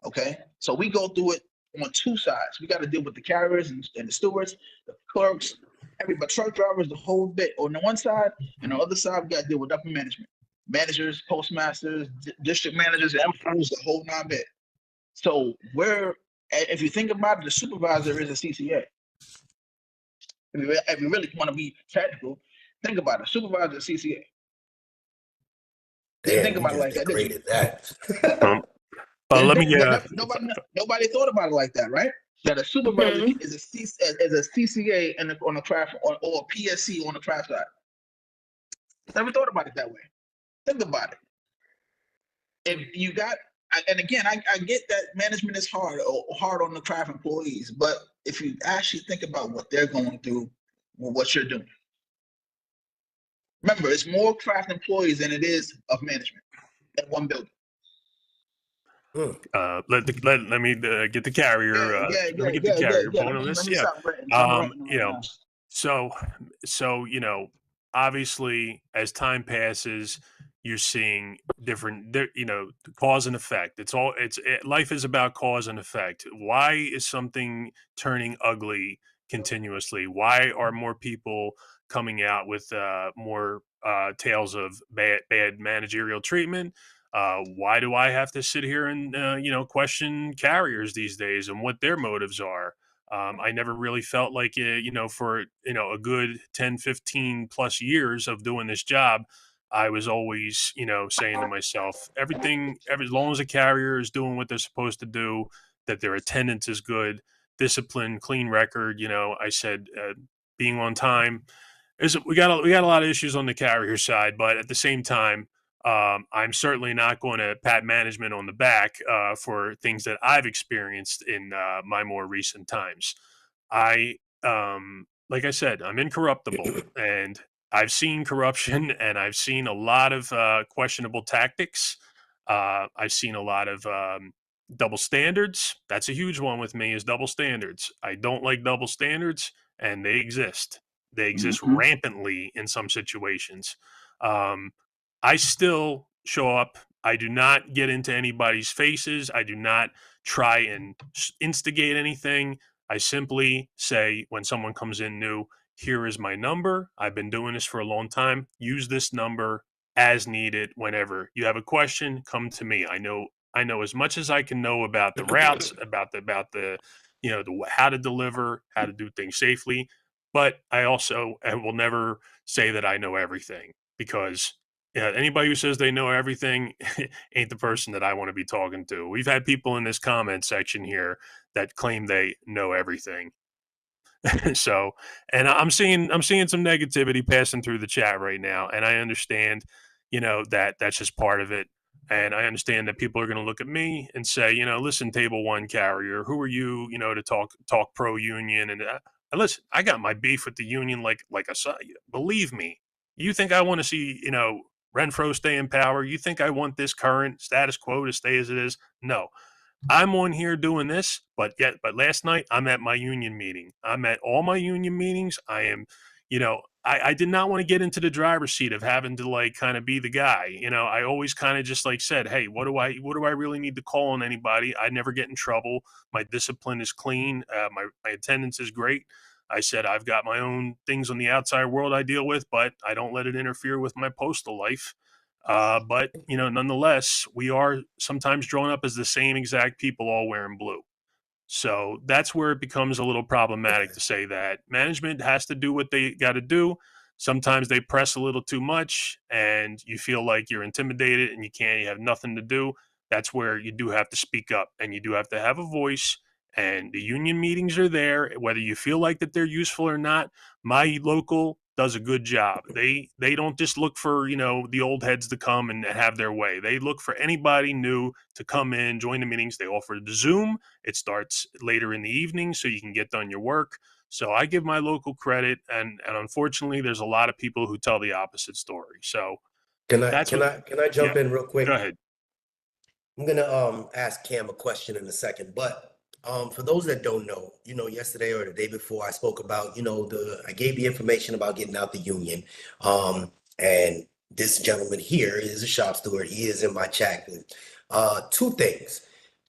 Okay. So we go through it on two sides. We got to deal with the carriers and the stewards, the clerks, everybody, truck drivers, the whole bit on the one side. And on the other side, we got to deal with upper management, managers, postmasters, district managers, MFOs, the whole 9 bit. So if you think about it, the supervisor is a CCA. If you really want to be technical, think about it. Supervisor is a CCA. Damn, Think about it like that. Degraded that. Let me. Nobody thought about it like that, right? That a supervisor is a CCA on a craft or a PSC on the craft side. Never thought about it that way. Think about it. If you got, and again, I get that management is hard on the craft employees, but if you actually think about what they're going through, what you're doing. Remember, it's more craft employees than it is of management in one building. Let me get the carrier. Let me get the carrier point on this. Yeah. So obviously, as time passes, you're seeing different, cause and effect. Life is about cause and effect. Why is something turning ugly continuously? Why are more people coming out with more tales of bad managerial treatment? Why do I have to sit here and question carriers these days and what their motives are? I never really felt like for a good 10, 15 plus years of doing this job, I was always saying to myself, as long as a carrier is doing what they're supposed to do, that their attendance is good, discipline, clean record. I said being on time. We got a lot of issues on the carrier side, but at the same time, I'm certainly not going to pat management on the back for things that I've experienced in my more recent times. Like I said, I'm incorruptible, and I've seen corruption, and I've seen a lot of questionable tactics. I've seen a lot of double standards. That's a huge one with me, is double standards. I don't like double standards, and they exist. They exist rampantly in some situations. I still show up. I do not get into anybody's faces. I do not try and instigate anything. I simply say, when someone comes in new, here is my number. I've been doing this for a long time. Use this number as needed. Whenever you have a question, come to me. I know as much as I can know about the routes, about the how to deliver, how to do things safely. But I will never say that I know everything, because anybody who says they know everything ain't the person that I want to be talking to. We've had people in this comment section here that claim they know everything. So, and I'm seeing some negativity passing through the chat right now, and I understand, that's just part of it. And I understand that people are going to look at me and say, listen, table one carrier, who are you, to talk pro union? And listen, I got my beef with the union, like I saw. Believe me, you think I want to see, Renfro stay in power? You think I want this current status quo to stay as it is? No. I'm on here doing this, but last night I'm at my union meeting. I'm at all my union meetings. I am, I did not want to get into the driver's seat of having to kind of be the guy. I always kind of just said, hey, what do I really need to call on anybody? I never get in trouble. My discipline is clean. My attendance is great. I said, I've got my own things on the outside world I deal with, but I don't let it interfere with my postal life. But nonetheless, we are sometimes drawn up as the same exact people all wearing blue. So that's where it becomes a little problematic to say that management has to do what they got to do. Sometimes they press a little too much and you feel like you're intimidated and you have nothing to do. That's where you do have to speak up, and you do have to have a voice, and the union meetings are there, whether you feel like that they're useful or not. My local does a good job. They don't just look for, you know, the old heads to come and have their way. They look for anybody new to come in, join the meetings. They offer the Zoom. It starts later in the evening so you can get done your work. So I give my local credit, and unfortunately there's a lot of people who tell the opposite story. So Can I that's can what, I can I jump yeah, in real quick? go ahead. I'm gonna ask Cam a question in a second, but for those that don't know, you know, yesterday or the day before, I spoke about, you know, I gave the information about getting out the union, and this gentleman here is a shop steward. He is in my chat group. Two things.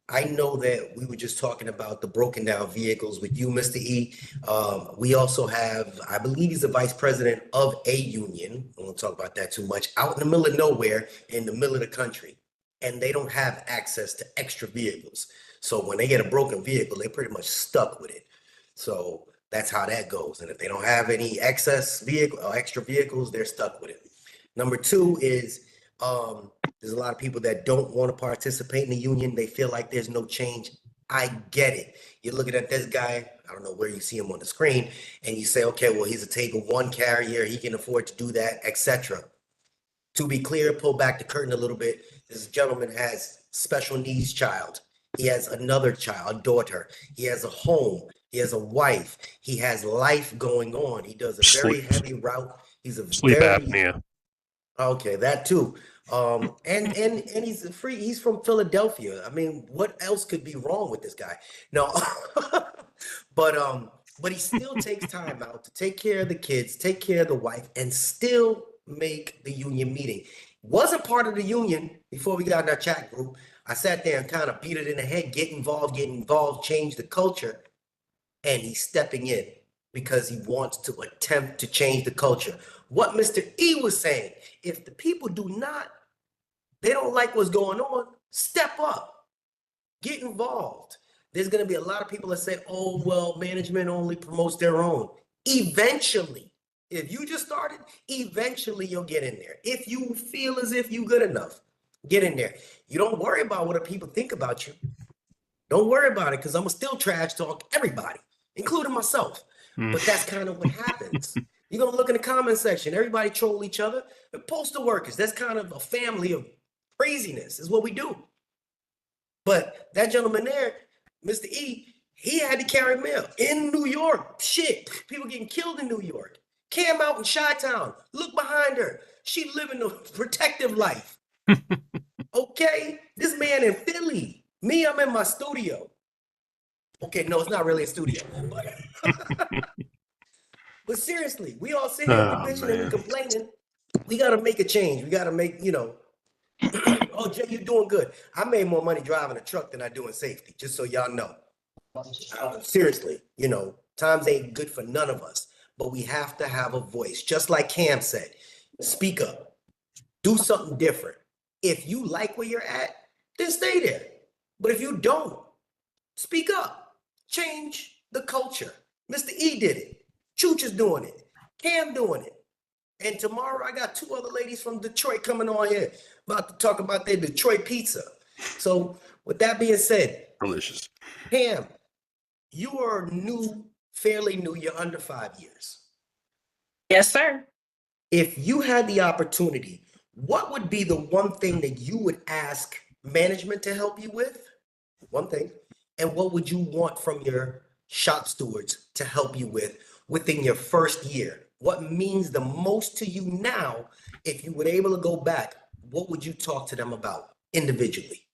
I know that we were just talking about the broken down vehicles with you, Mr. E. We also have, I believe he's the vice president of a union. I won't talk about that too much. Out in the middle of nowhere, in the middle of the country, and they don't have access to extra vehicles. So when they get a broken vehicle, they're pretty much stuck with it. So that's how that goes. And if they don't have any excess vehicle or extra vehicles, they're stuck with it. Number two is there's a lot of people that don't want to participate in the union. They feel like there's no change. I get it. You're looking at this guy, I don't know where you see him on the screen, and you say, okay, well, he's a table one carrier, he can afford to do that, etc. To be clear, pull back the curtain a little bit. This gentleman has special needs child. He has another child, daughter. He has a home. He has a wife. He has life going on. He does a very heavy route. He's a Sleep very apnea. Okay, that too. And he's from Philadelphia. I mean, what else could be wrong with this guy? No, but he still takes time out to take care of the kids, take care of the wife, and still make the union meeting. Wasn't part of the union before we got in our chat group. I sat there and kind of beat it in the head, get involved, change the culture, and he's stepping in because he wants to attempt to change the culture. What Mr. E was saying, if the people they don't like what's going on, step up, get involved. There's going to be a lot of people that say, oh, well, management only promotes their own. Eventually, if you just started, eventually you'll get in there. If you feel as if you're good enough, get in there. You don't worry about what the people think about you. Don't worry about it, because I'm going to still trash talk everybody, including myself. But that's kind of what happens. You're going to look in the comment section. Everybody troll each other. The postal workers, that's kind of a family of craziness is what we do. But that gentleman there, Mr. E, he had to carry mail in New York. Shit, people getting killed in New York. Cam out in Chi-Town. Look behind her. She living a protective life. Okay? This man in Philly. Me, I'm in my studio. Okay, no, it's not really a studio. But seriously, we all sit here, we bitching and we complaining. We got to make a change. We got to make, you know, oh, Jay, you're doing good. I made more money driving a truck than I do in safety, just so y'all know. Seriously, you know, times ain't good for none of us, but we have to have a voice. Just like Cam said, speak up, do something different. If you like where you're at, then stay there. But if you don't, speak up, change the culture. Mr. E did it. Chooch is doing it. Cam doing it. And tomorrow I got two other ladies from Detroit coming on here about to talk about their Detroit pizza. So with that being said, Delicious. Cam, you are new, fairly new. You're under 5 years. Yes, sir. If you had the opportunity, what would be the one thing that you would ask management to help you with? One thing. And what would you want from your shop stewards to help you with within your first year? What means the most to you now? If you were able to go back, what would you talk to them about individually?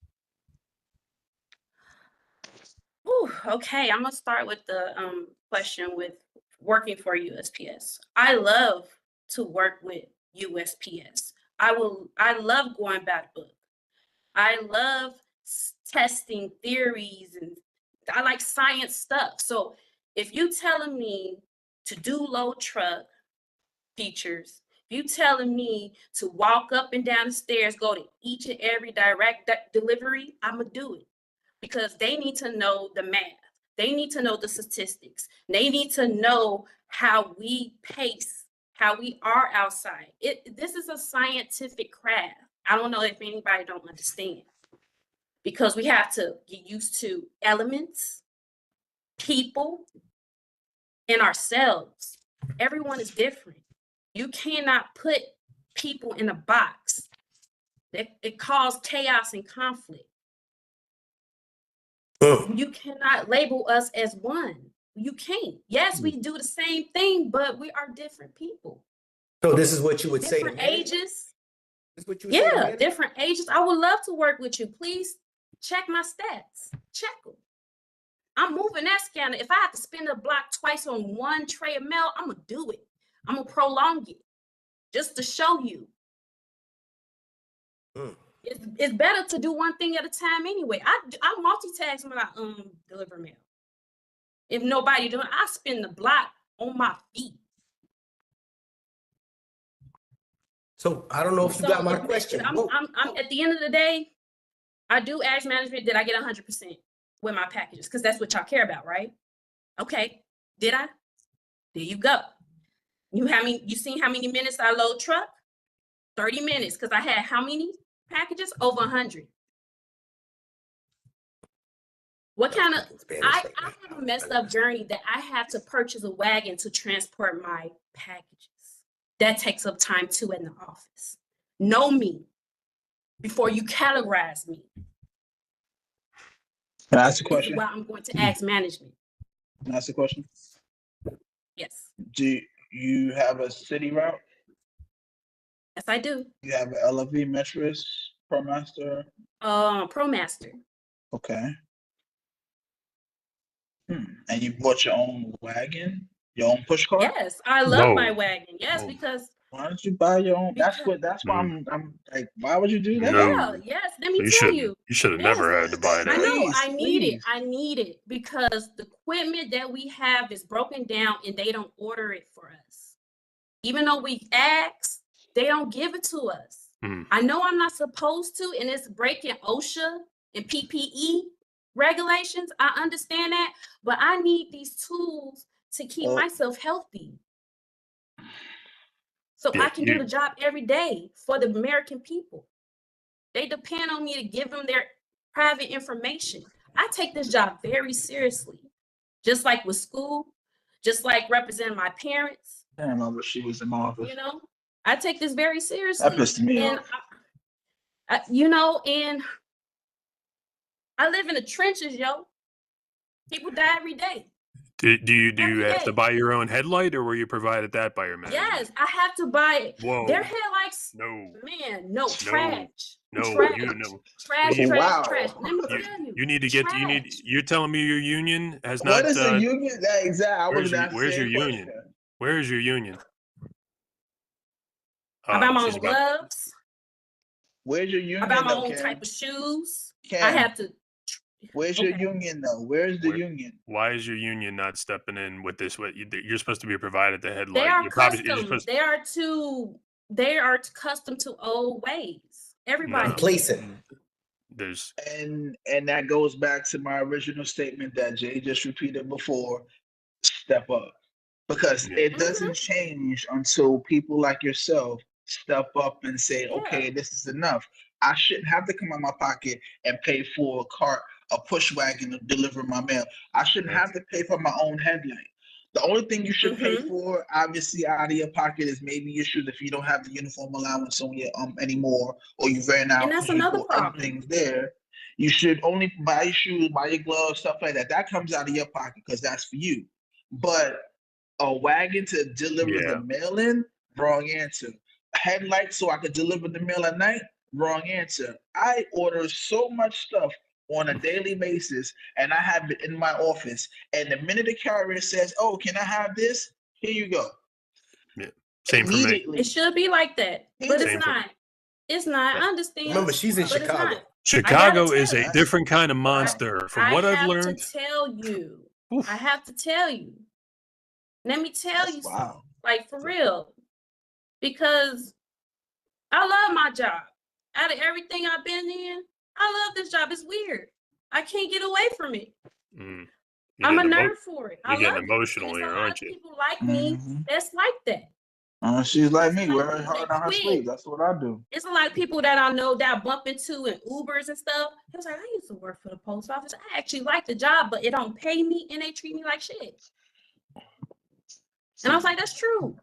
Ooh, okay, I'm gonna start with the question with working for USPS. I love to work with USPS. I love going back book. I love testing theories, and I like science stuff. So if you telling me to do load truck features, if you telling me to walk up and down the stairs, go to each and every direct delivery, I'm gonna do it, because they need to know the math. They need to know the statistics. They need to know how we pace, how we are outside. This is a scientific craft. I don't know if anybody don't understand, because we have to get used to elements, people, and ourselves. Everyone is different. You cannot put people in a box. It causes chaos and conflict. You cannot label us as one. You can't. Yes, we do the same thing, but we are different people. So this is what you would say to Different management? ages. This is what you would say to Yeah, management? different ages. I would love to work with you. Please check my stats. Check them. I'm moving that scanner. If I have to spin the block twice on one tray of mail, I'm going to do it. I'm going to prolong it just to show you. It's better to do one thing at a time anyway. I multitask when I deliver mail. If nobody doing, I spin the block on my feet. So I don't know if you got my question. I'm at the end of the day, I do ask management, did I get 100% with my packages? Because that's what y'all care about, right? Okay, did I? There you go. You seen how many minutes I load truck? 30 minutes, because I had how many packages? Over 100. What kind of, I have a messed up journey that I have to purchase a wagon to transport my packages. That takes up time too in the office. Know me before you categorize me. Can I ask a This question? is why I'm going to ask management. Can I ask a question? Yes. Do you have a city route? Yes, I do. You have an LFV, Metris, Promaster? Promaster. Okay. And you bought your own wagon? Your own push cart? Yes, I love my wagon. Yes, No. because Why don't you buy your own? That's why Mm. I'm like, why would you do that? No. yeah, yes, let me You tell should. you. You should have Yes. never had to buy I that. know, Please, I need it. please. I need it because the equipment that we have is broken down and they don't order it for us. Even though we ask, they don't give it to us. I know I'm not supposed to, and it's breaking OSHA and PPE regulations. I understand that, but I need these tools to keep myself healthy. So I can do the job every day for the American people. They depend on me to give them their private information. I take this job very seriously, just like with school, just like representing my parents. I remember she was in my office. You know, I take this very seriously. That pissed me and off. And I live in the trenches, yo. People die every day. Do you have to buy your own headlight, or were you provided that by your manager? Yes, I have to buy it. Whoa. Their headlights. No. Man, no trash. No, trash. you know. Trash. Let me tell you. You need to get. You're telling me your union has not. What is a union? That exactly. Where's your union? Where is your union? I buy my own gloves. Where's your union? I buy my own type of shoes. Cam, I have to. Where's your union though? Where's the union? Why is your union not stepping in with this? What you're supposed to be provided the headlight. They are custom. They are accustomed to old ways. Everybody. Complacent. And that goes back to my original statement that Jay just repeated before. Step up. Because it doesn't change until people like yourself step up and say, okay, this is enough. I shouldn't have to come out of my pocket and pay for a push wagon to deliver my mail. I shouldn't have to pay for my own headlight. The only thing you should pay for, obviously, out of your pocket is maybe your shoes if you don't have the uniform allowance on your anymore, or you ran out. And that's another problem. Things there. You should only buy your shoes, buy your gloves, stuff like that. That comes out of your pocket because that's for you. But a wagon to deliver the mail in, wrong answer. Headlights so I could deliver the mail at night, wrong answer. I order so much stuff on a daily basis, and I have it in my office. And the minute the carrier says, "Oh, can I have this?" Here you go. Yeah, same for me. It should be like that, but it's not. It's not. I understand. Remember, she's in Chicago. Chicago is a different kind of monster. From what I've learned, I have to tell you. Let me tell you something, like for real, because I love my job. Out of everything I've been in, I love this job. It's weird. I can't get away from it. I'm a nerd for it. You're getting emotional here, aren't you? People like me that's like that. She's like me. Wear her heart on her sleeve. That's what I do. It's a lot of people that I know that I bump into in Ubers and stuff. It was like, I used to work for the post office. I actually like the job, but it don't pay me and they treat me like shit. And I was like, that's true.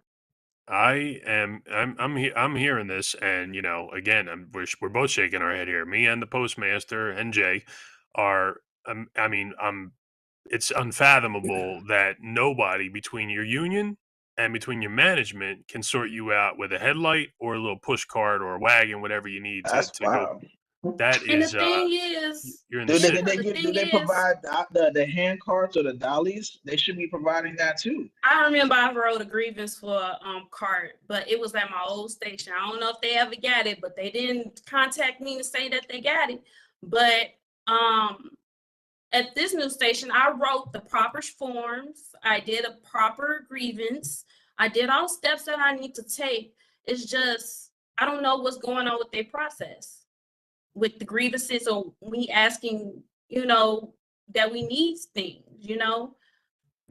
I'm hearing this, and again, we're both shaking our head here. Me and the postmaster and Jay are. I mean, it's unfathomable that nobody between your union and between your management can sort you out with a headlight or a little push cart or a wagon, whatever you need That's to go. wild. That And the is, thing is, you're in the Do they, sick. do they, the give, do thing they is, provide the hand carts or the dollies? They should be providing that too. I remember I wrote a grievance for cart, but it was at my old station. I don't know if they ever got it, but they didn't contact me to say that they got it. But at this new station, I wrote the proper forms. I did a proper grievance. I did all steps that I need to take. It's just, I don't know what's going on with their process with the grievances or me asking, that we need things,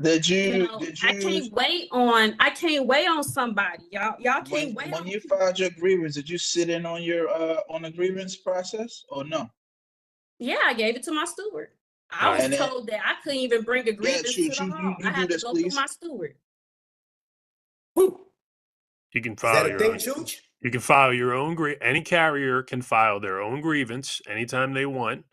Did you I can't wait on somebody. Y'all can't wait when on you people. filed your grievance, did you sit in on your on the grievance process or no? Yeah, I gave it to my steward. I All was right. And then told that I couldn't even bring a grievance to shoot, the hall. you I do had to this, go through please. my steward. Whew. You can Is file that a your thing, own. Chooch? You can file your own any carrier can file their own grievance anytime they want.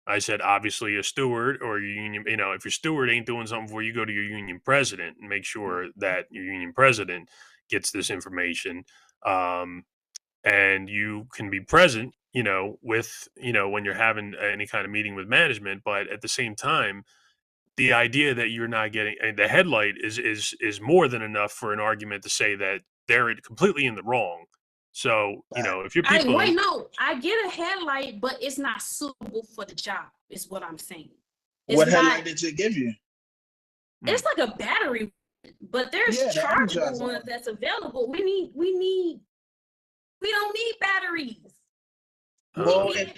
I said, obviously, a steward or your union, if your steward ain't doing something for you, go to your union president and make sure that your union president gets this information. And you can be present, with, when you're having any kind of meeting with management. But at the same time, the idea that you're not getting the headlight is more than enough for an argument to say that they're completely in the wrong. So, if your people, I get a headlight, but it's not suitable for the job, is what I'm saying. What headlight did it give you? It's like a battery, but there's chargeable ones that's available. We don't need batteries. Well, let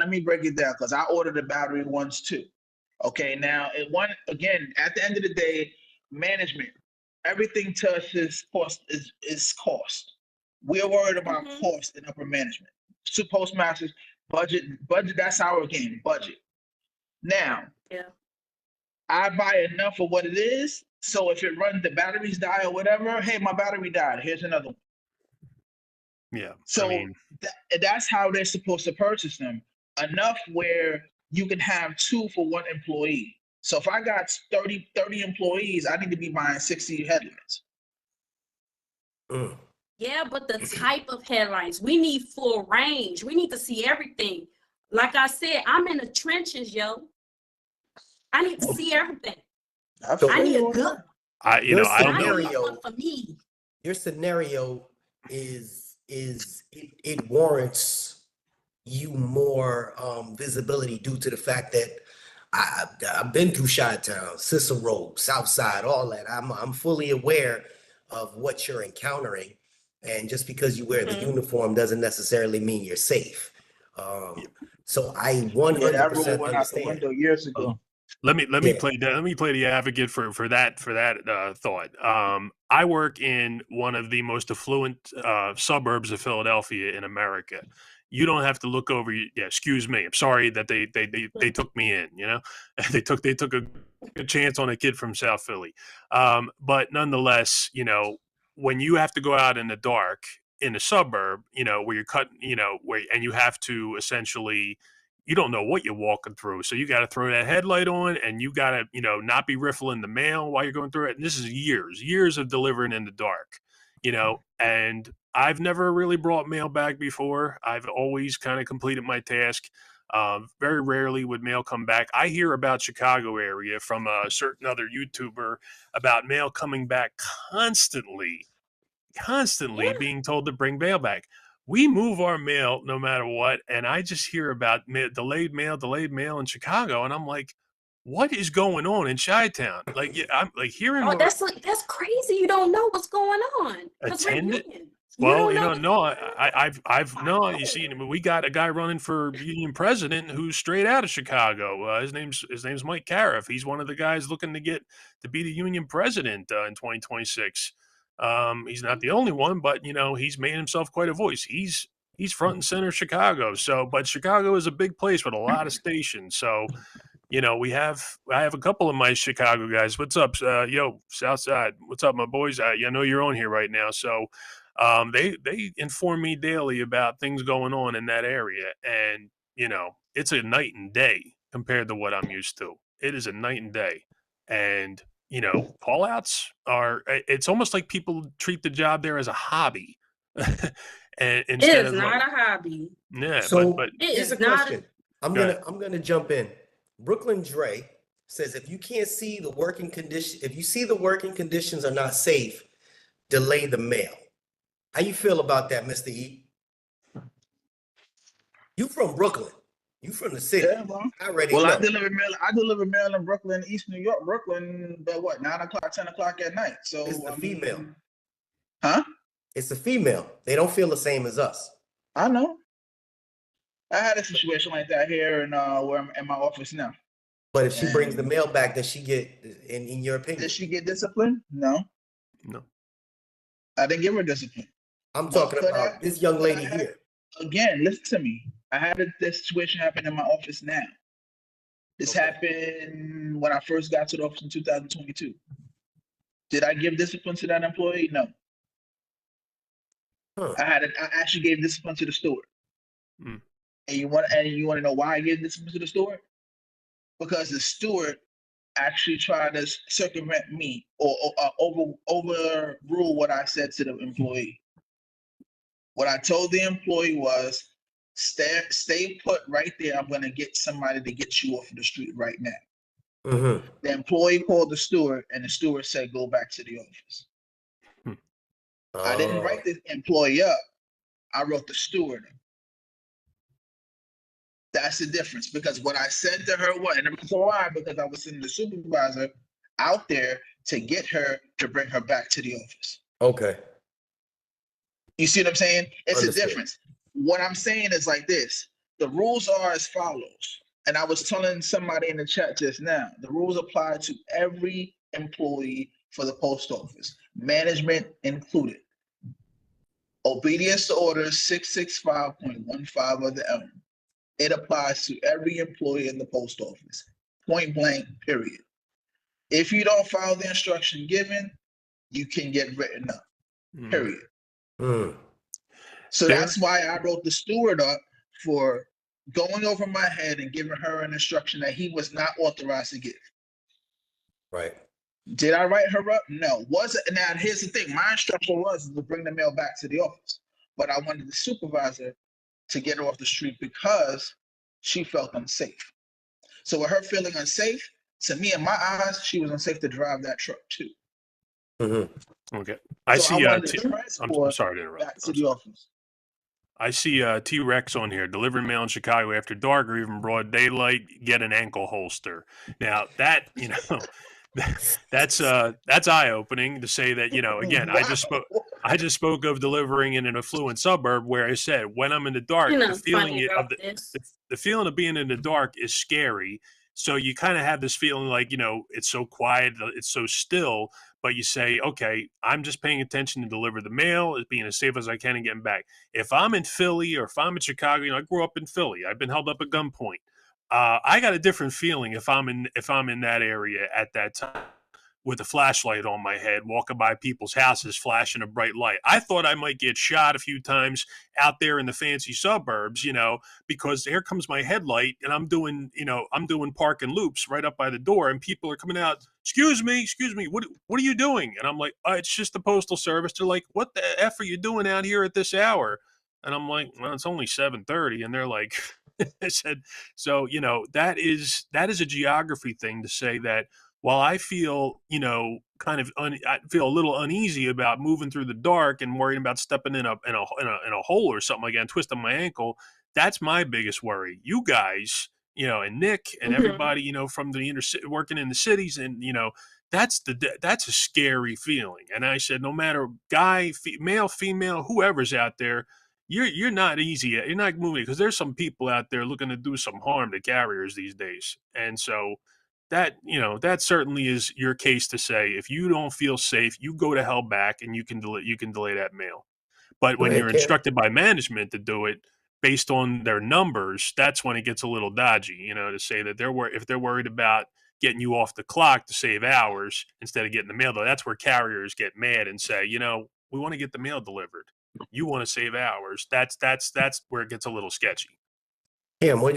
me break it down because I ordered the battery ones too. Okay, now at the end of the day, management, everything to us is cost. We're worried about cost in upper management. So postmasters, budget, that's our game, budget. Now, I buy enough of what it is, so if it runs, the batteries die or whatever, hey, my battery died, here's another one. Yeah. So that's how they're supposed to purchase them. Enough where you can have 2 for 1 employee. So if I got 30 employees, I need to be buying 60 headlights. Yeah, but the type of headlights, we need full range. We need to see everything. Like I said, I'm in the trenches, yo. I need to see everything. I need a good. I don't know. For me. Your scenario is it warrants you more visibility due to the fact that I've been through Chi-Town, Cicero, Southside, all that. I'm fully aware of what you're encountering, and just because you wear the uniform doesn't necessarily mean you're safe. So I 100% went out the window years ago. Let me play the advocate for that thought. I work in one of the most affluent suburbs of Philadelphia in America. You don't have to look over. Excuse me. I'm sorry that they took me in. They took a chance on a kid from South Philly. But nonetheless, when you have to go out in the dark in a suburb, where you're cutting, and you have to essentially, you don't know what you're walking through. So you got to throw that headlight on, and you got to, not be riffling the mail while you're going through it. And this is years of delivering in the dark, and I've never really brought mail back before. I've always kind of completed my task. Very rarely would mail come back. I hear about Chicago area from a certain other YouTuber about mail coming back constantly being told to bring mail back. We move our mail no matter what, and I just hear about delayed mail in Chicago, and I'm like, what is going on in Chi-Town? Like, I'm like hearing. Oh, that's crazy. You don't know what's going on. Attendant. Well, you see, we got a guy running for union president who's straight out of Chicago. His name's Mike Cariff. He's one of the guys looking to be the union president in 2026. He's not the only one, but he's made himself quite a voice. He's front and center Chicago. So, but Chicago is a big place with a lot of stations. So, I have a couple of my Chicago guys. What's up? Yo, Southside. What's up, my boys? I know you're on here right now. So they inform me daily about things going on in that area. And, it's a night and day compared to what I'm used to. It is a night and day. And, call outs it's almost like people treat the job there as a hobby. And It instead is of not like, a hobby. yeah, So but here's a It is not. question. Go I'm gonna jump in. Brooklyn Dre says if you can't see the working condition, if you see the working conditions are not safe, delay the mail. How you feel about that, Mr. E? You from Brooklyn. You from the city. Yeah, bro. I already Well, know. I deliver mail in Brooklyn, East New York, Brooklyn, but what, 9 o'clock, 10 o'clock at night. So It's the I female. mean, huh? It's a female. They don't feel the same as us. I know. I had a situation like that here in where I'm in my office now. But if she brings the And mail back, does she get, in your opinion? did she get disciplined? No, no. I didn't give her discipline. I'm Well, talking could about I- this young could I lady have- here. Again, listen to me. I had this situation happen in my office now. This Okay. happened when I first got to the office in 2022. Did I give discipline to that employee? No. Huh. I actually gave discipline to the steward. Mm. And you want to know why I gave discipline to the steward? Because the steward actually tried to circumvent me or overrule what I said to the employee. What I told the employee was, stay put right there. I'm going to get somebody to get you off of the street right now. Mm-hmm. The employee called the steward, and the steward said, go back to the office. I didn't write the employee up. I wrote the steward up. That's the difference, because what I said to her was, and the reason why, because I was sending the supervisor out there to get her to bring her back to the office. Okay. You see what I'm saying? It's Understood. a difference. What I'm saying is like this. The rules are as follows. And I was telling somebody in the chat just now, the rules apply to every employee for the post office, management included. Obedience to orders 665.15 of the M. It applies to every employee in the post office, point blank, period. If you don't follow the instruction given, you can get written up, period. Mm. So There- that's why I wrote the steward up for going over my head and giving her an instruction that he was not authorized to give. Right. Did I write her up? No. Was it? Now, here's the thing. My instruction was to bring the mail back to the office, but I wanted the supervisor to get her off the street because she felt unsafe. So with her feeling unsafe, to me, in my eyes, she was unsafe to drive that truck too. Mm-hmm. Okay. I So see. I wanted to I'm transport sorry to interrupt. back to the office. I see T-Rex on here, delivering mail in Chicago after dark or even broad daylight, get an ankle holster. Now that, that's eye-opening to say that, again, Wow. I just spoke of delivering in an affluent suburb where I said when I'm in the dark, the feeling funny of about this. the feeling of being in the dark is scary. So you kind of have this feeling like, it's so quiet, it's so still, but you say, okay, I'm just paying attention to deliver the mail, as being as safe as I can and getting back. If I'm in Philly or if I'm in Chicago, I grew up in Philly. I've been held up at gunpoint. I got a different feeling if I'm in that area at that time with a flashlight on my head, walking by people's houses, flashing a bright light. I thought I might get shot a few times out there in the fancy suburbs, because here comes my headlight and I'm doing park and loops right up by the door and people are coming out, excuse me, what are you doing? And I'm like, it's just the Postal Service. They're like, what the F are you doing out here at this hour? And I'm like, well, it's only 7:30. And they're like, I said, so, that is a geography thing to say that while I feel, I feel a little uneasy about moving through the dark and worrying about stepping in a hole or something like that and twisting my ankle, that's my biggest worry. You guys, and Nick and everybody, from the working in the cities, and that's a scary feeling. And I said, no matter guy, male, female, whoever's out there, you're not easy. You're not moving because there's some people out there looking to do some harm to carriers these days, and so. That certainly is your case to say if you don't feel safe, you go to hell back and you can delay that mail. But Go when ahead, you're Cam. instructed by management to do it, based on their numbers, that's when it gets a little dodgy, you know, to say that if they're worried about getting you off the clock to save hours instead of getting the mail, though, that's where carriers get mad and say, you know, we want to get the mail delivered. You want to save hours. That's where it gets a little sketchy. Cam, what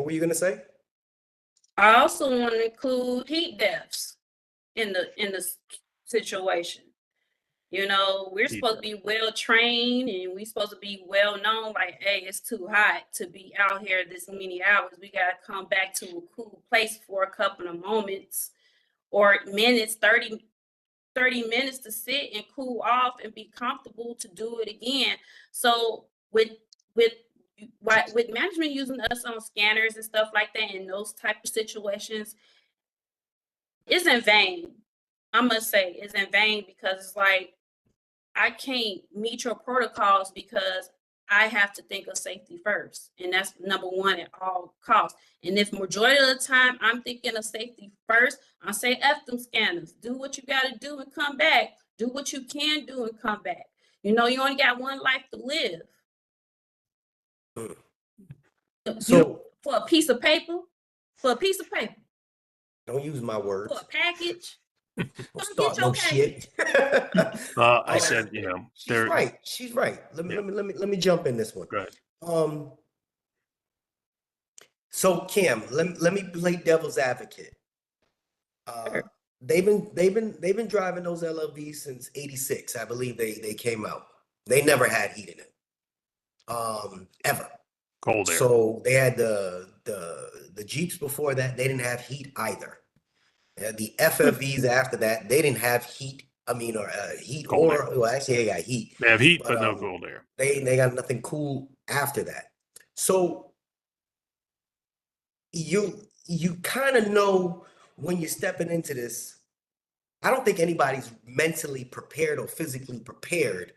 were you gonna say? I also want to include heat deaths in the situation. You know, we're supposed to be well trained and we're supposed to be well known, like, hey, it's too hot to be out here this many hours. We got to come back to a cool place for a couple of moments or minutes, 30 minutes to sit and cool off and be comfortable to do it again. So with management using us on scanners and stuff like that in those type of situations, it's in vain. I must say it's in vain because it's like, I can't meet your protocols because I have to think of safety first. And that's number one at all costs. And if majority of the time I'm thinking of safety first, I say F them scanners. Do what you got to do and come back. Do what you can do and come back. You know, you only got one life to live. So for a piece of paper, don't use my words. for a package. Don't start no shit. I said, you know, she's right. Let me jump in this one. Right. So Cam, let me play devil's advocate. Sure. They've been driving those LLVs since '86. I believe they came out. They never had heat in it. Ever. Cold air. So they had the Jeeps before that, they didn't have heat either. The FFVs after that, they didn't have heat. I mean, or heat Cold or well, actually they got heat. They have heat, but no cold air. They got nothing cool after that. So you kind of know when you're stepping into this. I don't think anybody's mentally prepared or physically prepared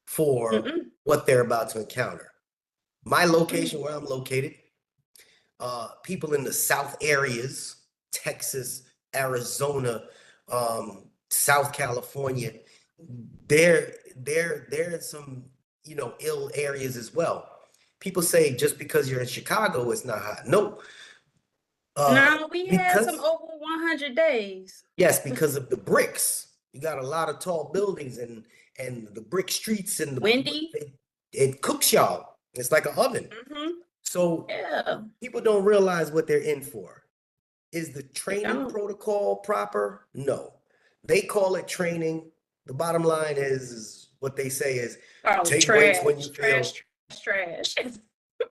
for what they're about to encounter. My location, where I'm located, people in the South areas, Texas, Arizona, South California, they're in some, you know, ill areas as well. People say just because you're in Chicago, it's not hot. No. No, we had some over 100 days. Yes, because of the bricks. You got a lot of tall buildings and the brick streets and the windy. It cooks y'all. It's like an oven. So people don't realize what they're in for. Is the training protocol proper? No. They call it training. The bottom line is what they say is take breaks when you feel trash.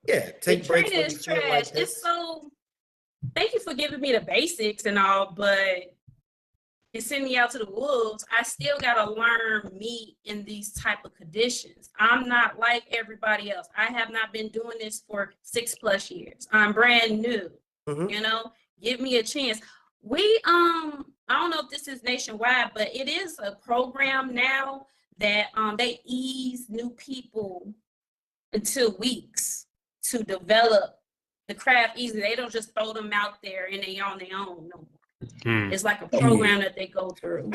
Yeah, take breaks when you feel like this. It's so, thank you for giving me the basics and all, but it's sending me out to the wolves. I still gotta learn me in these type of conditions. I'm not like everybody else. I have not been doing this for 6+ years. I'm brand new. You know, give me a chance. We I don't know if this is nationwide, but it is a program now that they ease new people into weeks to develop the craft easily. They don't just throw them out there and they on their own no more. It's like a program that they go through.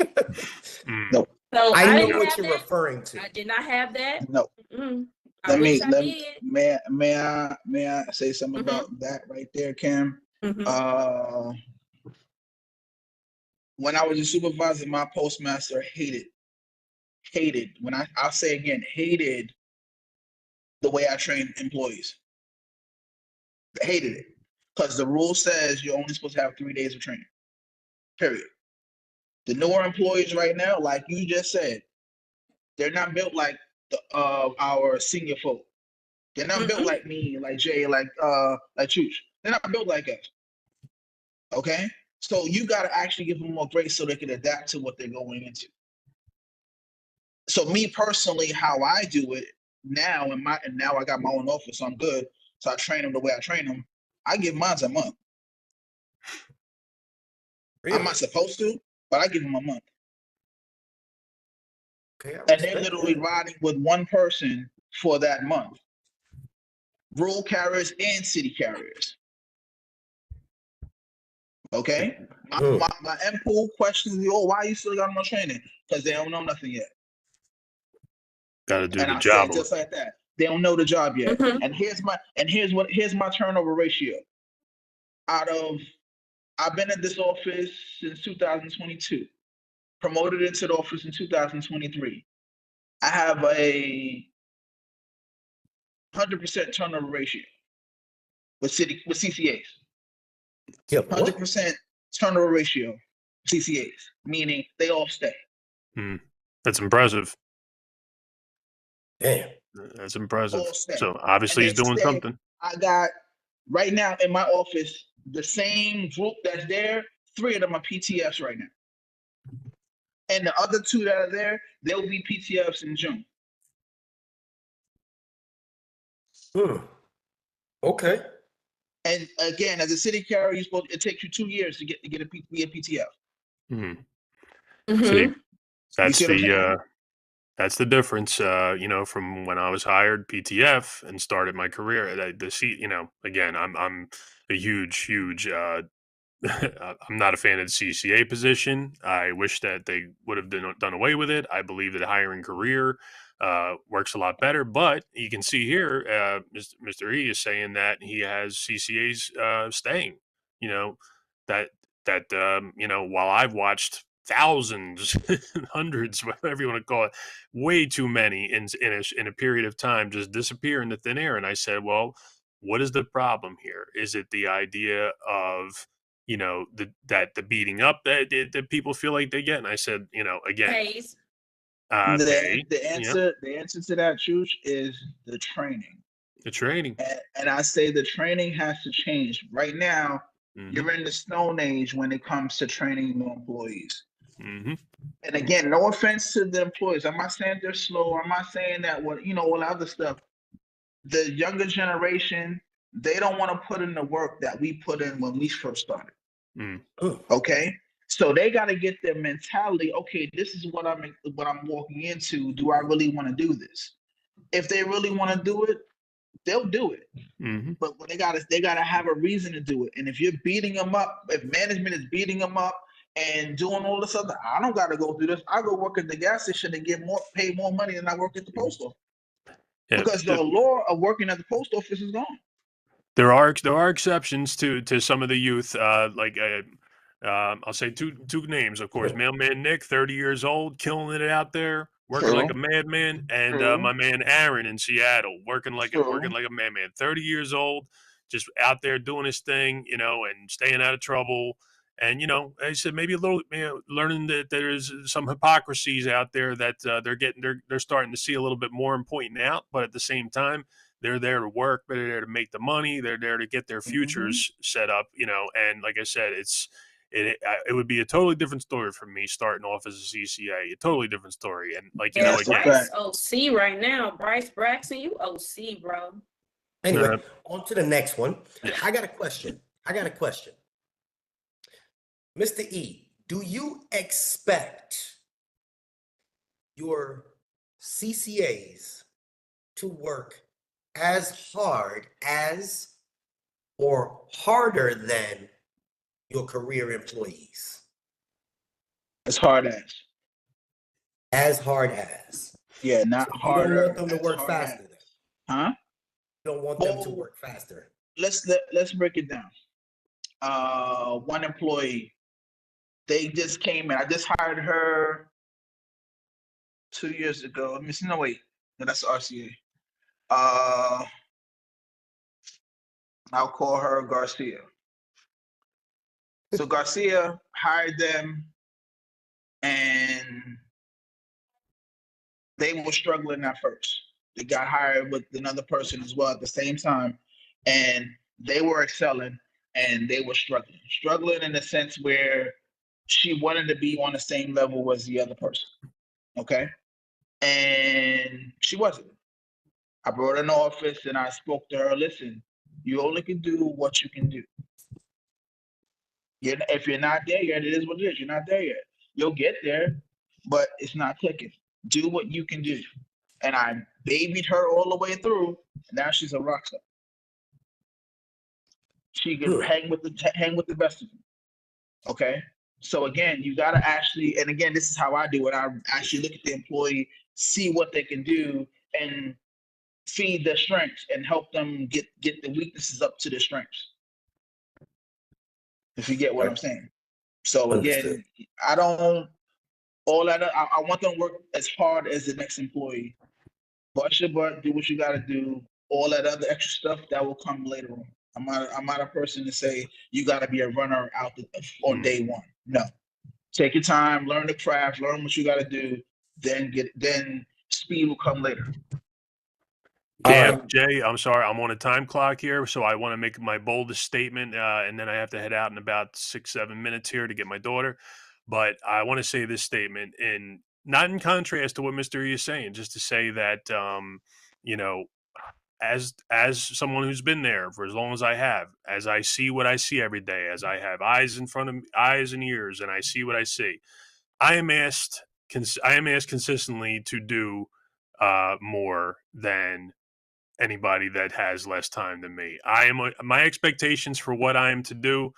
No. So I know what you're referring to. I did not have that. No. May I say something about that right there, Cam? When I was a supervisor, my postmaster hated I'll say again, hated the way I train employees. Hated it. Because the rule says you're only supposed to have 3 days of training. Period. The newer employees right now, like you just said, they're not built like our senior folk. They're not built like me, like Jay, like Chooch. They're not built like us. Okay? So you gotta actually give them more grace so they can adapt to what they're going into. So me personally, how I do it now, and now I got my own office, so I'm good. So I train them the way I train them. I give mine a month. Really? I'm not supposed to, but I give them a month. Okay, and they're literally riding with one person for that month. Rural carriers and city carriers. Okay? My M-Pool questions me, why you still got no training? Because they don't know nothing yet. Gotta do and the I job. Say just like that. They don't know the job yet. Mhm. And here's my turnover ratio. I've been at this office since 2022, promoted into the office in 2023. I have a 100% turnover ratio with CCAs. Yeah, what? 100% turnover ratio, CCAs, meaning they all stay. That's impressive. Damn. That's impressive. All stay. So obviously he's doing something. I got right now in my office the same group that's there. 3 of them are PTFs right now, and the other 2 that are there, they'll be PTFs in June. Okay. And again, as a city carrier, it takes you 2 years to be a PTF. See, Mhm. that's see what I'm saying? that's the difference, from when I was hired PTF and started my career. Again, I'm a huge. I'm not a fan of the CCA position. I wish that they would have done away with it. I believe that hiring career works a lot better. But you can see here, Mr. E is saying that he has CCAs staying. You know that while I've watched thousands, hundreds, whatever you want to call it, way too many in a period of time just disappear into thin air. And I said, well, what is the problem here? Is it the idea of the beating up that people feel like they get? And I said, again, Pays. pay, The answer to that, Chooch, is the training. the training. And I say the training has to change. Right now, you're in the Stone Age when it comes to training new employees. And again, no offense to the employees. I'm not saying they're slow. I'm not saying that all other stuff. The younger generation, they don't want to put in the work that we put in when we first started. Okay, so they got to get their mentality. Okay, this is what I'm walking into. Do I really want to do this? If they really want to do it, they'll do it. But they gotta have a reason to do it. And if you're beating them up, if management is beating them up and doing all this other, I don't gotta go through this. I go work at the gas station and pay more money than I work at the post office. Because the law of working at the post office is gone. There are exceptions to some of the youth, I'll say two names, of course. Mailman Nick, 30 years old, killing it out there, working like a madman, and my man Aaron in Seattle, working like a madman. 30 years old, just out there doing his thing, and staying out of trouble. And I said maybe a little, learning that there is some hypocrisies out there that they're starting to see a little bit more and pointing out, but at the same time, they're there to work, they're there to make the money, they're there to get their futures set up, and like I said, it would be a totally different story for me starting off as a CCA, a totally different story. And again, Bryce OC right now. Bryce Braxton, you OC, bro. Anyway, on to the next one. I got a question. Mr. E, do you expect your CCAs to work as hard as or harder than your career employees? As hard as. As hard as. Yeah, not so harder. You don't want them to work faster. Huh? You don't want them to work faster. Let's break it down. One employee, they just came in. I just hired her 2 years ago. Let me see. No, wait. No, that's RCA. I'll call her Garcia. So Garcia hired them, and they were struggling at first. They got hired with another person as well at the same time, and they were excelling, and they were struggling. Struggling in the sense where she wanted to be on the same level as the other person, okay? And she wasn't. I brought her in the office, and I spoke to her, listen, you only can do what you can do. If you're not there yet, it is what it is. You're not there yet. You'll get there, but it's not clicking. Do what you can do. And I babied her all the way through, and now she's a rock star. She can hang with the best of them. Okay? So again, you gotta actually, and again, this is how I do it. I actually look at the employee, see what they can do, and feed their strengths and help them get the weaknesses up to their strengths. If you get what I'm saying. So again, I don't all that. I want them to work as hard as the next employee. Bust your butt, do what you got to do. All that other extra stuff that will come later on. I'm not a person to say you got to be a runner out on day one. No, take your time, learn the craft, learn what you got to do. Then speed will come later. Cam, Jay, I'm sorry, I'm on a time clock here, so I want to make my boldest statement, and then I have to head out in about 6-7 minutes here to get my daughter. But I want to say this statement, and not in contrast to what Mr. E is saying, just to say that, you know, as someone who's been there for as long as I have, as I see what I see every day, as I have eyes in front of me, eyes and ears, and I see what I see, I am asked consistently to do more than anybody that has less time than me. My expectations for what I am to do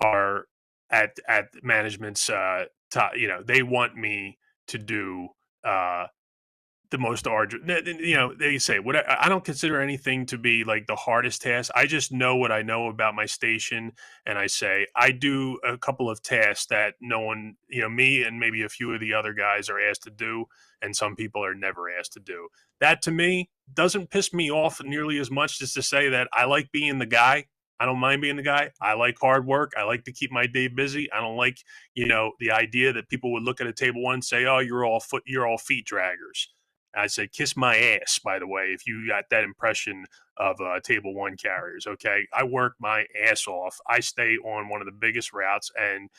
are at management's top. You know, they want me to do the most arduous. You know, they say what I don't consider anything to be like the hardest task. I just know what I know about my station, and I say I do a couple of tasks that no one, you know, me and maybe a few of the other guys are asked to do, and some people are never asked to do. That to me doesn't piss me off nearly as much as to say that I like being the guy. I don't mind being the guy. I like hard work. I like to keep my day busy. I don't like, you know, the idea that people would look at a table one and say, "Oh, you're all feet draggers." I said, kiss my ass, by the way, if you got that impression of table one carriers. Okay. I work my ass off. I stay on one of the biggest routes, and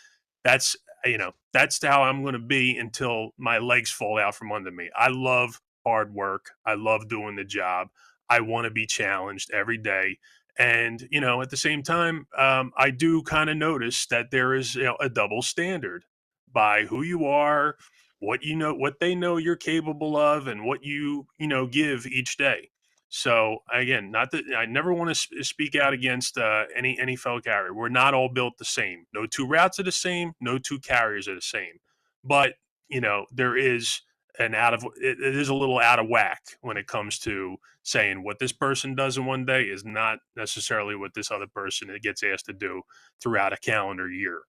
that's, you know, that's how I'm going to be until my legs fall out from under me. I love hard work. I love doing the job. I want to be challenged every day. And, you know, at the same time, I do kind of notice that there is, you know, a double standard by who you are, what you know, what they know you're capable of, and what you know, give each day. So again, not that I never want to speak out against any fellow carrier. We're not all built the same. No two routes are the same. No two carriers are the same. But you know, there is it is a little out of whack when it comes to saying what this person does in one day is not necessarily what this other person gets asked to do throughout a calendar year.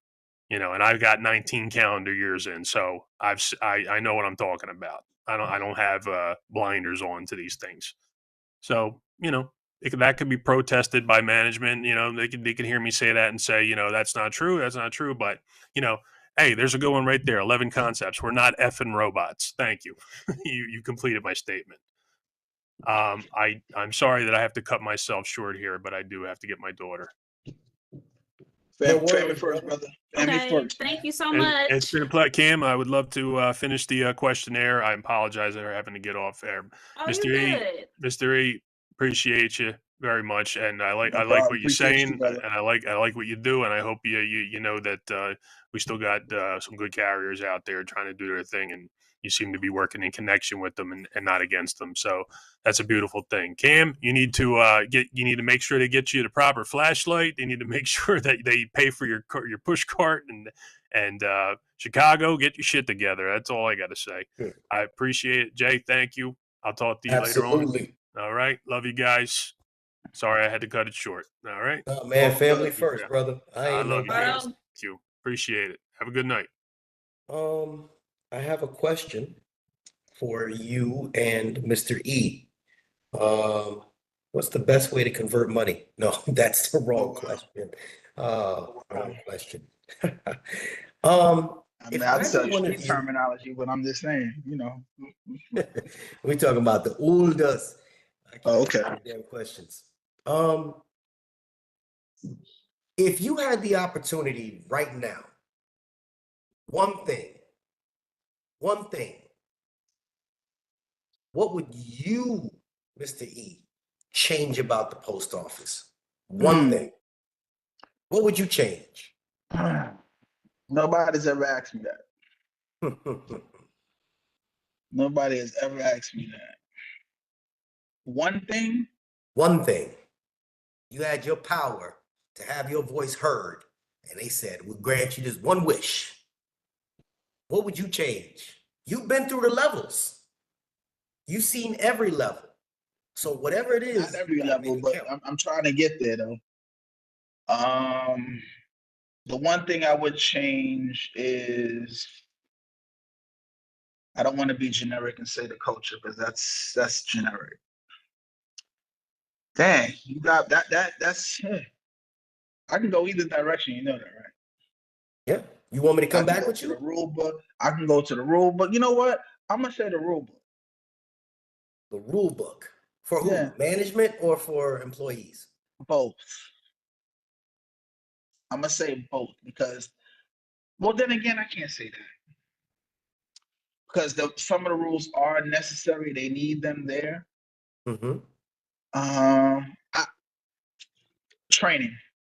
You know, and I've got 19 calendar years in, so I know what I'm talking about. I don't have blinders on to these things. So, you know, that could be protested by management. You know, they can hear me say that and say, you know, that's not true. That's not true. But, you know, hey, there's a good one right there. 11 concepts. We're not effing robots. Thank you. You completed my statement. I'm sorry that I have to cut myself short here, but I do have to get my daughter. Family first, brother. Family first. Thank you so much. It's been a pleasure, Cam. I would love to finish the questionnaire. I apologize for having to get off there. Oh, Mr. E, Mr. E, appreciate you very much, and I like what you're saying, and I like what you do, and I hope you know that we still got some good carriers out there trying to do their thing, and you seem to be working in connection with them and not against them. So that's a beautiful thing. Cam, you need to make sure they get you the proper flashlight. They need to make sure that they pay for your push cart, and Chicago, get your shit together. That's all I got to say. Good. I appreciate it. Jay, thank you. I'll talk to you later on. All right. Love you guys. Sorry I had to cut it short. All right. Oh, man, family first, brother. I love you. Thank you. Appreciate it. Have a good night. I have a question for you and Mr. E. What's the best way to convert money? No, that's the wrong question. Wrong question. I mean, I'll tell you street terminology, but I'm just saying, you know. We're talking about the oldest. Oh, okay. Damn questions. If you had the opportunity right now, one thing, what would you, Mr. E, change about the post office? One thing. What would you change? Nobody's ever asked me that. Nobody has ever asked me that. One thing? One thing. You had your power to have your voice heard, and they said, we'll grant you this one wish. What would you change? You've been through the levels. You've seen every level. So whatever it is, Not every you gotta make level, it but count. I'm trying to get there though. The one thing I would change is I don't want to be generic and say the culture because that's generic. Dang, you got that's I can go either direction, you know that, right? Yeah. You want me to I come can back go with to the you? rule book. I can go to the rule book. You know what? I'm gonna say the rule book. The rule book. For who? Yeah. Management or for employees? Both. I'm gonna say both because, well, then again, I can't say that because some of the rules are necessary. They need them there. Mm-hmm. Training.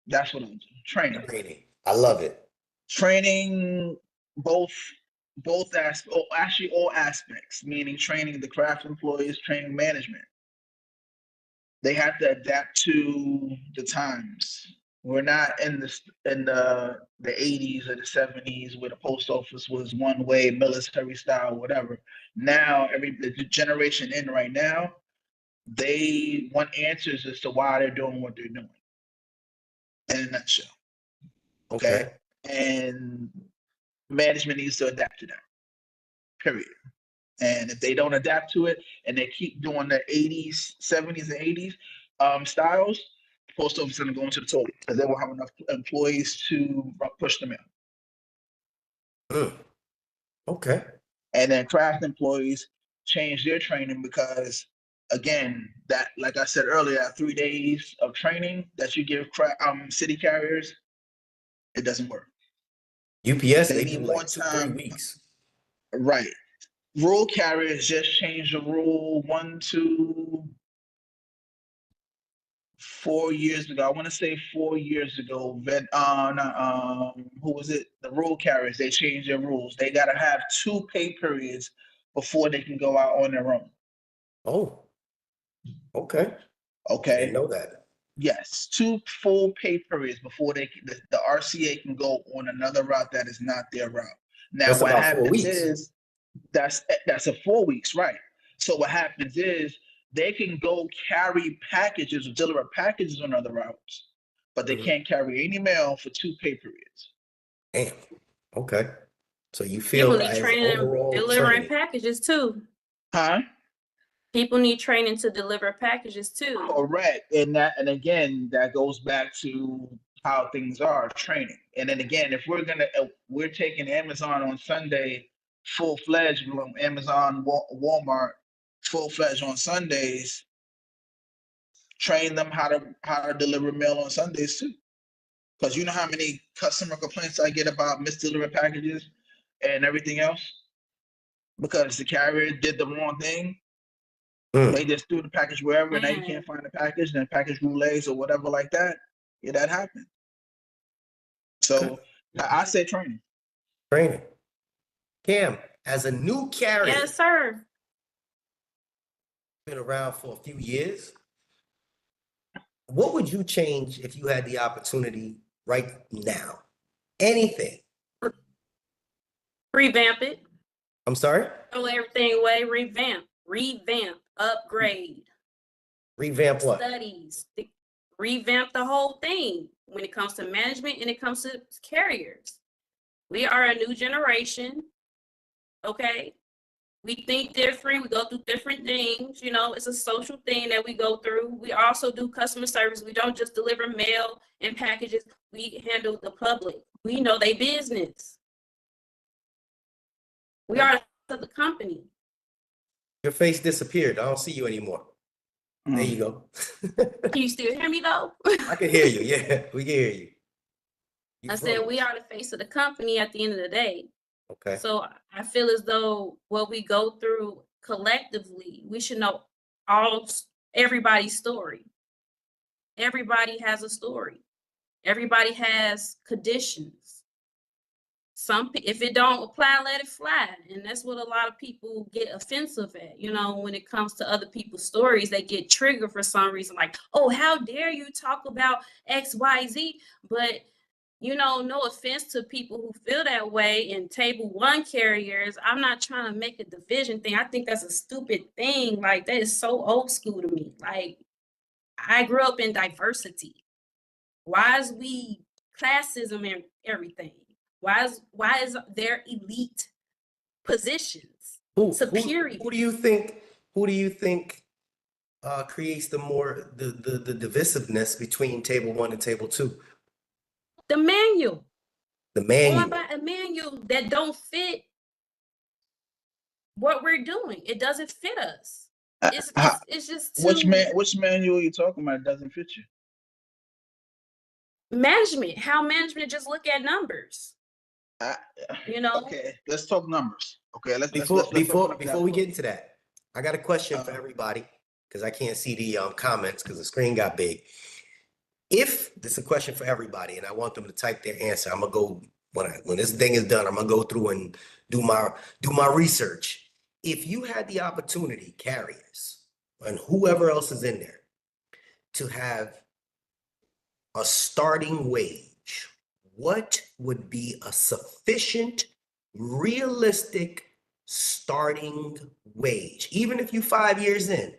That's what I'm doing. Training. Training. I love it. Training both aspects, oh, actually all aspects, meaning training the craft employees, training management. They have to adapt to the times. We're not in the 80s or the 70s where the post office was one way, military style, whatever. Now the generation in right now, they want answers as to why they're doing what they're doing. In a nutshell. Okay. And management needs to adapt to that. Period. And if they don't adapt to it and they keep doing the 80s, 70s, and 80s styles, the post office is going to go into the toilet because they won't have enough employees to push them in. Okay. And then craft employees change their training because, again, that, like I said earlier, 3 days of training that you give city carriers, it doesn't work. UPS, They they need do more like 2-3 time. weeks. Right. Rule carriers just changed the rule 1 to 4 years ago. I want to say 4 years ago. Who was it? The rule carriers, they changed their rules. They got to have 2 pay periods before they can go out on their own. Oh, okay. I didn't Okay. know that. Yes, 2 full pay periods before the RCA can go on another route that is not their route. Now, That's what about 4 happens weeks. is that's a 4 weeks, right? So what happens is they can go carry packages or deliver packages on other routes, but they can't carry any mail for 2 pay periods. Damn. Okay. So you People feel need as training overall delivering training. packages too. Huh? People need training to deliver packages too. Correct. And again, that goes back to how things are, training. And then again, if we're taking Amazon on Sunday full-fledged, Amazon, Walmart full-fledged on Sundays, train them how to deliver mail on Sundays too. Because you know how many customer complaints I get about misdelivered packages and everything else? Because the carrier did the wrong thing. They just threw the package wherever, and now you can't find the package, and the package roulets or whatever like that. Yeah, that happened. So I say training. Training. Cam, as a new carrier, Yes, sir. been around for a few years. What would you change if you had the opportunity right now? Anything. Revamp it. I'm sorry? Throw everything away. Revamp, upgrade. Revamp what? Studies. Revamp the whole thing when it comes to management and it comes to carriers. We are a new generation. Okay. We think different. We go through different things. You know, it's a social thing that we go through. We also do customer service. We don't just deliver mail and packages. We handle the public. We know their business. We are the company. Your face disappeared. I don't see you anymore. There you go. Can you still hear me though? I can hear you. Yeah, we can hear you. I said we are the face of the company at the end of the day. Okay. So I feel as though what we go through collectively, we should know everybody's story. Everybody has a story. Everybody has conditions. If it don't apply, let it fly. And that's what a lot of people get offensive at. You know, when it comes to other people's stories, they get triggered for some reason, like, oh, how dare you talk about XYZ? But you know, no offense to people who feel that way in table one carriers. I'm not trying to make a division thing. I think that's a stupid thing. Like, that is so old school to me. Like, I grew up in diversity. Why is we classism and everything? Why is there elite positions? Superior. Who do you think creates the divisiveness between table 1 and table 2? The manual. The Going manual. by a manual that don't fit what we're doing. It doesn't fit us. It's just too Which manual are you talking about doesn't fit you? management. How management just look at numbers. You know. Okay, let's talk numbers. Okay, let's Before we get get into that, I got a question for everybody because I can't see the comments because the screen got big. If this is a question for everybody, and I want them to type their answer, I'm gonna go when this thing is done. I'm gonna go through and do my research. If you had the opportunity, carriers and whoever else is in there, to have a starting wage, what would be a sufficient, realistic starting wage? Even if you 5 years in,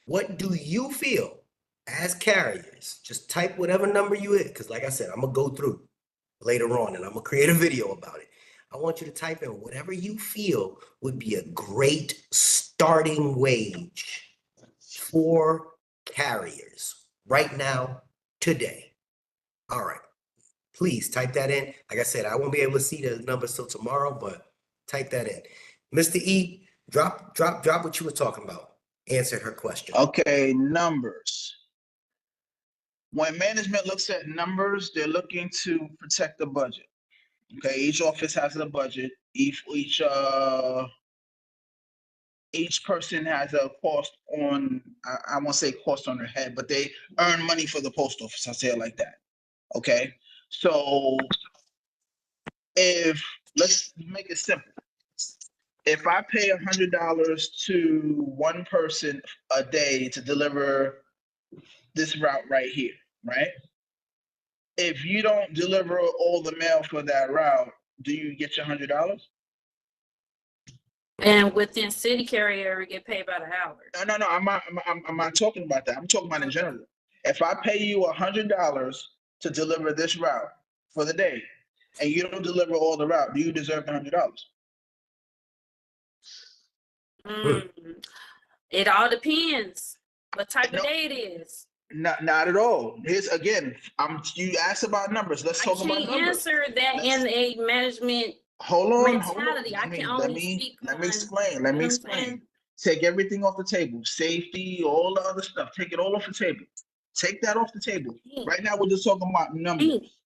what do you feel as carriers? Just type whatever number you hit, because like I said, I'm gonna go through later on and I'm gonna create a video about it. I want you to type in whatever you feel would be a great starting wage for carriers right now, today. All right, please type that in. Like I said, I won't be able to see the numbers till tomorrow, but type that in. Mr. E, drop what you were talking about. Answer her question. Okay, numbers. When management looks at numbers, they're looking to protect the budget. Okay, each office has a budget. Each person has a cost on, I won't say cost on their head, but they earn money for the post office. I'll say it like that. Okay, so let's make it simple. If I pay $100 to one person a day to deliver this route right here, right? If you don't deliver all the mail for that route, do you get your $100? And within city carrier, we get paid by the hour. No. I'm not talking about that. I'm talking about in general. If I pay you $100 to deliver this route for the day, and you don't deliver all the route, do you deserve the $100? It all depends what type of day it is. Not at all. Here's again. You asked about numbers. Let's talk about numbers. I can't answer that in a management. Hold on. Mentality. I can only speak. Let me explain. Take everything off the table. Safety, all the other stuff. Take it all off the table. Take that off the table. Right now, we're just talking about numbers.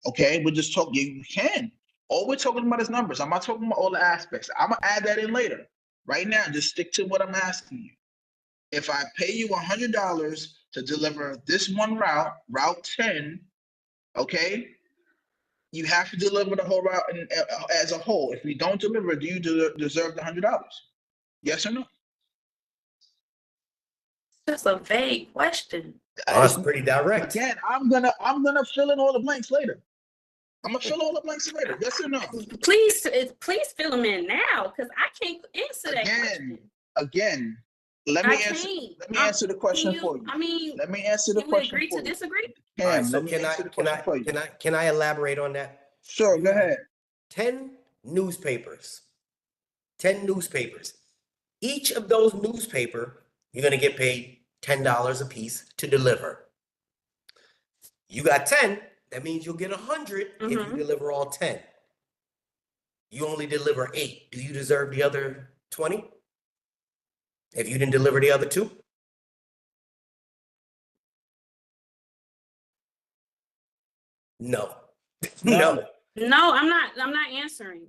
Okay, we're just talking. You can. All we're talking about is numbers. I'm not talking about all the aspects. I'm gonna add that in later. Right now, just stick to what I'm asking you. If I pay you $100 to deliver this one route, Route 10, okay, you have to deliver the whole route as a whole. If we don't deliver, do you deserve the $100? Yes or no? That's a vague question. That's pretty direct. Again, I'm gonna fill in all the blanks later. I'm gonna fill all the blanks later. Yes or no? Please fill them in now, because I can't answer that question. Again, let me answer the question for you. I mean, let me answer the question. Agree to disagree? Can I elaborate on that? Sure, go ahead. 10 newspapers. Each of those newspaper, you're gonna get paid $10 a piece to deliver. You got 10, that means you'll get 100 if you deliver all 10. You only deliver 8. Do you deserve the other 20? If you didn't deliver the other 2? No. No, I'm not answering.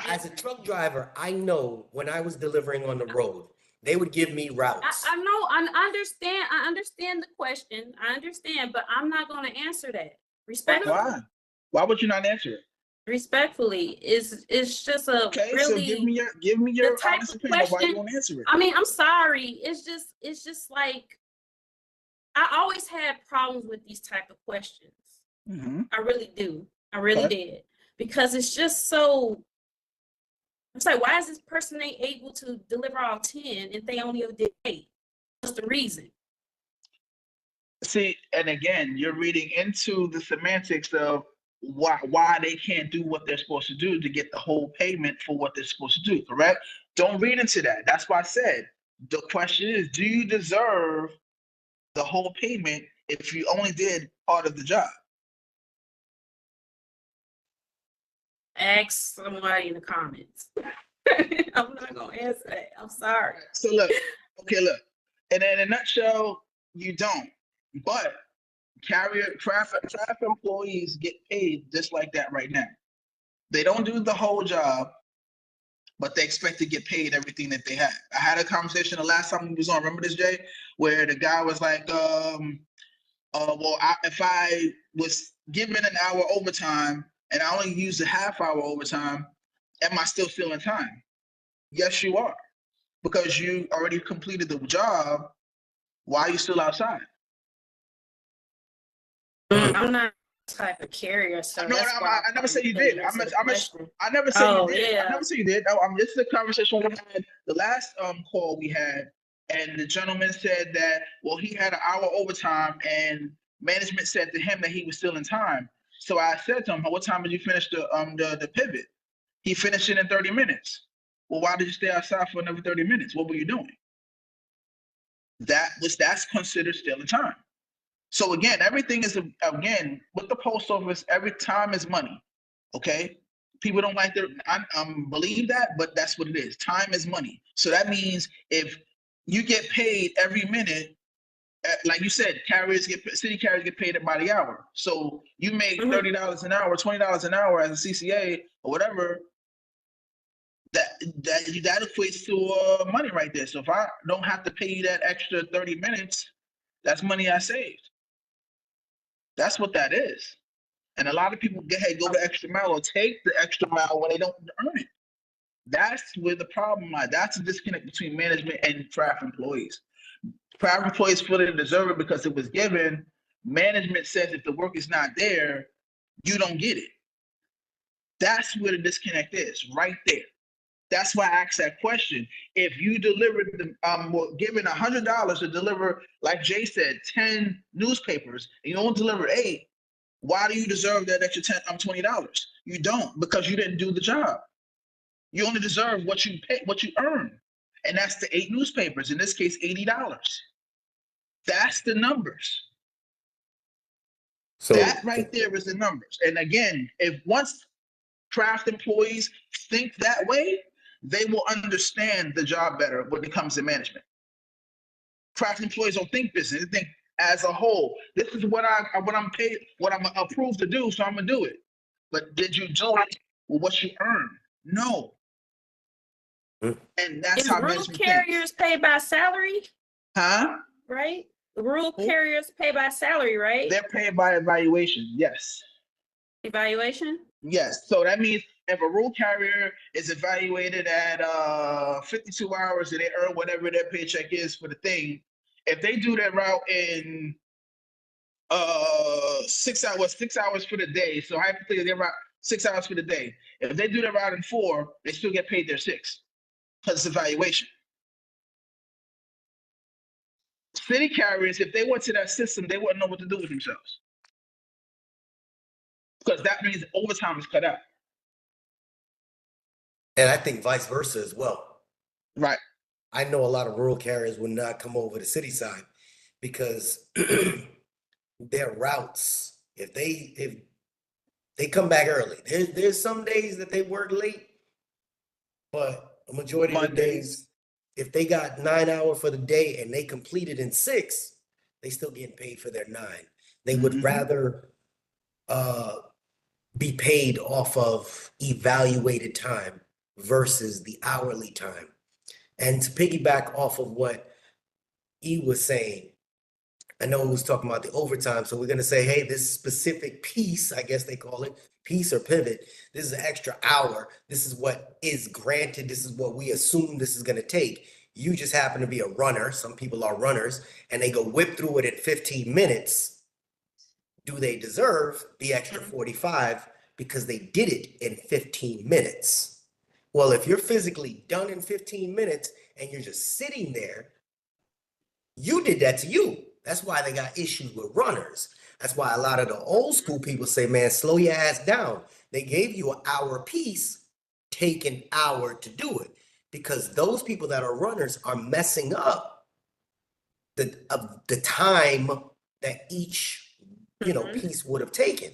As a truck driver, I know when I was delivering on the road, they would give me routes. I know, I understand the question. I understand, but I'm not going to answer that. Respectfully. Why would you not answer it? Respectfully, it's just a okay. Really, so give me your honest opinion of why you won't answer it. I mean, I'm sorry. It's just like I always had problems with these type of questions I really do. I really Okay. did. Because it's just so, it's like, why is this person ain't able to deliver all 10 if they only did 8? What's the reason? See, and again, you're reading into the semantics of why they can't do what they're supposed to do to get the whole payment for what they're supposed to do, correct? Don't read into that. That's why I said the question is, do you deserve the whole payment if you only did part of the job? Ask somebody in the comments. I'm not gonna answer that. I'm sorry. So look, look, and in a nutshell, you don't. But traffic employees get paid just like that right now. They don't do the whole job, but they expect to get paid everything that they have. I had a conversation the last time we was on, remember this, Jay, where the guy was like, if I was given an hour overtime and I only used a half hour overtime, am I still in time? Yes, you are. Because you already completed the job. Why are you still outside? I'm not the type of carrier, so No, I never said you did. I never said you did. Yeah. I never said you did. No, this is a conversation we had the last call we had, and the gentleman said that, well, he had an hour overtime, and management said to him that he was still in time. So I said to him, what time did you finish the pivot? He finished it in 30 minutes. Well, why did you stay outside for another 30 minutes? What were you doing? That's considered still in time. So again, everything is, again, with the post office, every time is money. Okay, people don't like to believe that, but that's what it is. Time is money. So that means if you get paid every minute, like you said, city carriers get paid by the hour. So you make $30 an hour, $20 an hour as a CCA or whatever. That equates to money right there. So if I don't have to pay you that extra 30 minutes, that's money I saved. That's what that is. And a lot of people go the extra mile or take the extra mile when they don't earn it. That's where the problem lies. That's a disconnect between management and craft employees. Craft employees feel they deserve it because it was given. Management says if the work is not there, you don't get it. That's where the disconnect is, right there. That's why I asked that question. If you delivered given $100 to deliver, like Jay said, 10 newspapers, and you don't deliver 8, why do you deserve that extra $20? You don't, because you didn't do the job. You only deserve what you pay, what you earn, and that's the 8 newspapers. In this case, $80. That's the numbers. So that right there is the numbers. And again, if once craft employees think that way, they will understand the job better when it comes to management. Craft employees don't think business; they think as a whole. This is what I'm paid, what I'm approved to do, so I'm gonna do it. But did you do it with what you earn? No. And that's how rural carriers pay by salary? Huh? Right? The rural carriers pay by salary, right? They're paid by evaluation. Yes. Evaluation? Yes. So that means if a rural carrier is evaluated at 52 hours and they earn whatever their paycheck is for the thing, if they do that route in 6 hours for the day, so hypothetically they route 6 hours for the day. If they do that route in 4, they still get paid their 6 because it's evaluation. City carriers, if they went to that system, they wouldn't know what to do with themselves. Because that means overtime is cut out. And I think vice versa as well. Right. I know a lot of rural carriers would not come over the city side because their routes, if they come back early, there's some days that they work late, but a majority of the days, if they got 9 hours for the day and they completed in 6, they still getting paid for their 9. They would rather be paid off of evaluated time versus the hourly time. And to piggyback off of what E was saying, I know he was talking about the overtime, so we're going to say, hey, this specific piece, I guess they call it, piece or pivot, this is an extra hour. This is what is granted. This is what we assume this is going to take. You just happen to be a runner. Some people are runners, and they go whip through it in 15 minutes. do they deserve the extra 45 because they did it in 15 minutes? Well, if you're physically done in 15 minutes and you're just sitting there, you did that to you. That's why they got issues with runners. That's why a lot of the old school people say, man, slow your ass down. They gave you an hour piece, take an hour to do it. Because those people that are runners are messing up the time that each piece would have taken.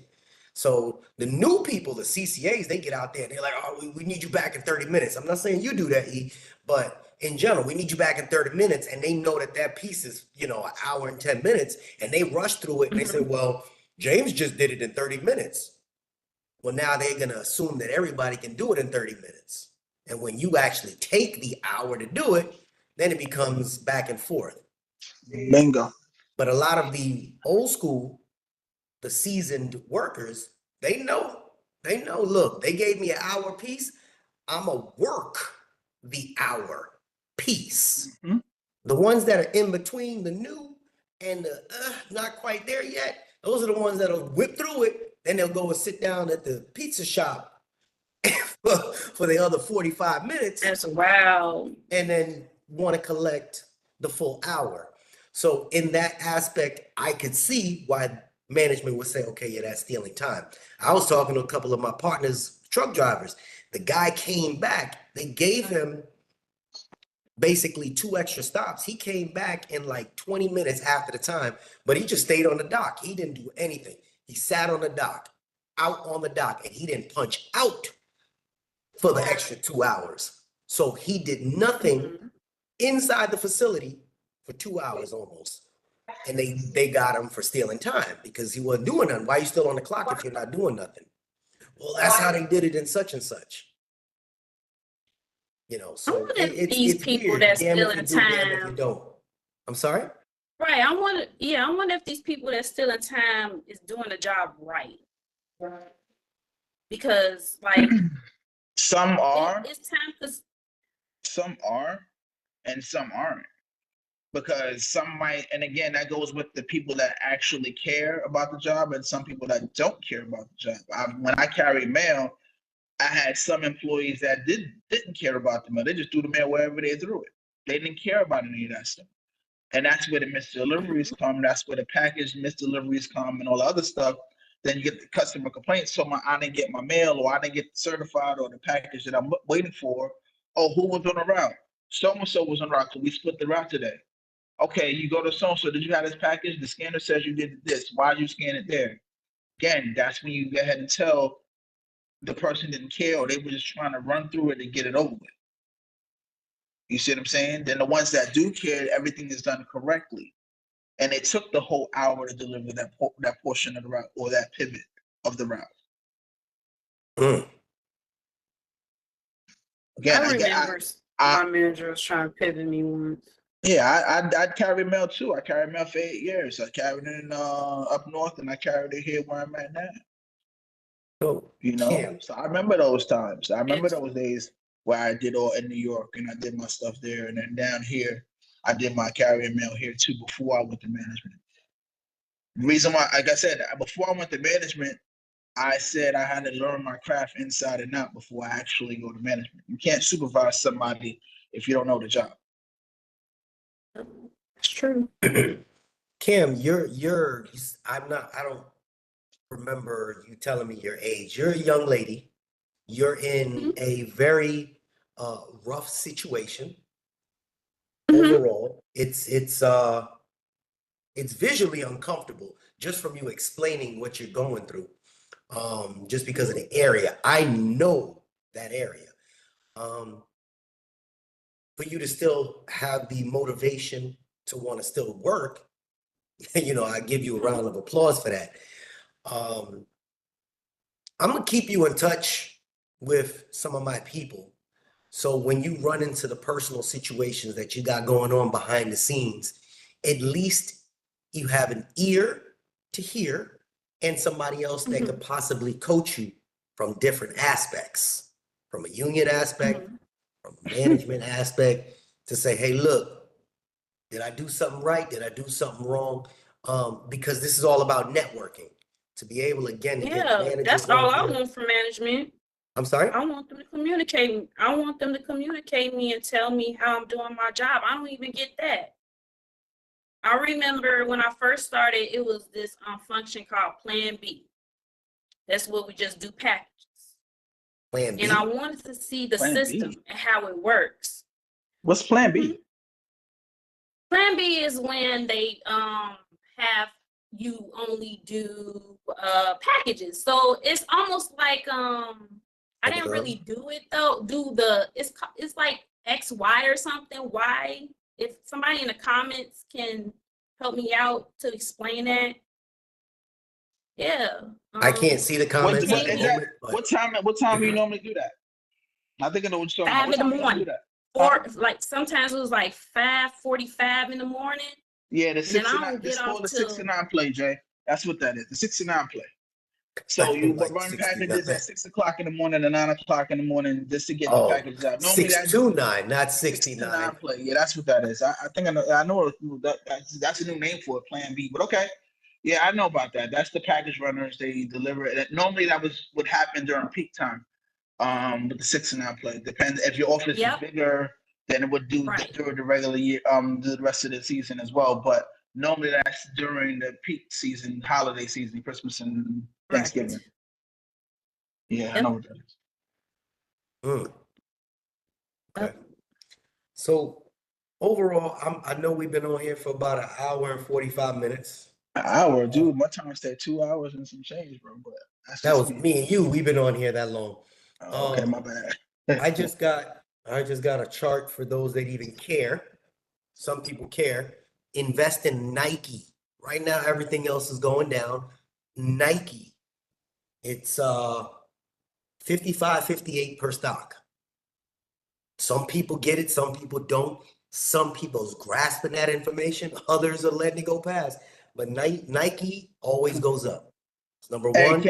So the new people, the CCAs, they get out there and they're like, oh, we need you back in 30 minutes. I'm not saying you do that, E, but in general, we need you back in 30 minutes. And they know that piece is, an hour and 10 minutes. And they rush through it and they say, well, James just did it in 30 minutes. Well, now they're going to assume that everybody can do it in 30 minutes. And when you actually take the hour to do it, then it becomes back and forth. Bingo. But a lot of the old school, the seasoned workers, they know, look, they gave me an hour piece. I'm going to work the hour piece. Mm-hmm. The ones that are in between the new and the not quite there yet, those are the ones that'll whip through it. Then they'll go and sit down at the pizza shop for the other 45 minutes. That's wow. And then want to collect the full hour. So in that aspect, I could see why management would say, okay, yeah, that's stealing time. I was talking to a couple of my partners, truck drivers. The guy came back. They gave him basically 2 extra stops. He came back in like 20 minutes after the time, but he just stayed on the dock. He didn't do anything. He sat on the dock, out on the dock, and he didn't punch out for the extra 2 hours. So he did nothing inside the facility for 2 hours almost. And they got him for stealing time because he wasn't doing nothing. Why are you still on the clock if you're not doing nothing? Well, that's how they did it in such and such. So these people weird. that's Damn still if you in do, damn if time. you don't. I'm sorry? Right. I wonder if these people that's still in time is doing the job right. Because like some are, it's time for some are, and some aren't. Because some might, and again, that goes with the people that actually care about the job and some people that don't care about the job. When I carried mail, I had some employees that didn't care about the mail. They just threw the mail wherever they threw it. They didn't care about any of that stuff. And that's where the missed deliveries come. That's where the package missed deliveries come and all the other stuff. Then you get the customer complaints. So I didn't get my mail, or I didn't get certified, or the package that I'm waiting for. Oh, who was on the route? So-and-so was on the route. So we split the route today. Okay, you go to so-and-so. Did you have this package? The scanner says you did this. Why did you scan it there? Again, that's when you go ahead and tell the person didn't care, or they were just trying to run through it and get it over with. You see what I'm saying? Then the ones that do care, everything is done correctly. And it took the whole hour to deliver that portion of the route, or that pivot of the route. Again, I remember my manager was trying to pivot me once. Yeah, I'd carry mail too. I carried mail for 8 years. I carried it up north, and I carried it here where I'm at now. So, So I remember those times. I remember those days where I did all in New York and I did my stuff there, and then down here I did my carrying mail here too before I went to management. The reason why, like I said, before I went to management, I said I had to learn my craft inside and out before I actually go to management. You can't supervise somebody if you don't know the job. It's true. Kim, I don't remember you telling me your age. You're a young lady. You're in a very rough situation. Overall, it's visually uncomfortable just from you explaining what you're going through. Just because of the area. I know that area. For you to still have the motivation to want to still work, I give you a round of applause for that. I'm gonna keep you in touch with some of my people. So when you run into the personal situations that you got going on behind the scenes, at least you have an ear to hear and somebody else that could possibly coach you from different aspects, from a union aspect, from a management aspect, to say, hey, look, did I do something right? Did I do something wrong? Because this is all about networking. to be able, again, to get Yeah, managers that's on all I here. want from management. I'm sorry? I want them to communicate. I want them to communicate me and tell me how I'm doing my job. I don't even get that. I remember when I first started, it was this function called Plan B. That's what we just do packages. Plan B? And I wanted to see the Plan system B? and how it works. What's Plan B? Plan B is when they have you only do packages. So it's almost like I didn't really do it though. It's like XY or something. Y. If somebody in the comments can help me out to explain that. Yeah. I can't see the comments What at the is that? moment, but What time do you normally do that? I think I know what you're talking 5 about. in the What time do you morning. do that? Or like sometimes it was like 5:45 in the morning. Yeah, the 6 to 9. It's It's called the 6 to 9 play, Jay. That's what that is. The 6 to 9 play. So you like run 69. packages at 6 o'clock in the morning and 9 o'clock in the morning just to get the Oh, packages out. Normally 6 to 9, not 6 to 69. 9 play. Yeah, that's what that is. I think I know that's a new name for it, Plan B. But okay. Yeah, I know about that. That's the package runners. They deliver it. Normally that was what happened during peak time. With the 6 to 9 play. Depends if your office is bigger, then it would do during the regular year, the rest of the season as well. But normally that's during the peak season, holiday season, Christmas and Thanksgiving. Right. Yeah, I know what that is. Okay. So overall, I know we've been on here for about an hour and 45 minutes. An hour, dude. My time stayed 2 hours and some change, bro. But that's That just was me and you. We've been on here that long. Oh, okay, my bad. I just got a chart for those that even care. Some people care. Invest in Nike. Right now, everything else is going down. Nike. It's 55, 58 per stock. Some people get it, some people don't. Some people's grasping that information, others are letting it go past. But Nike always goes up. It's number one.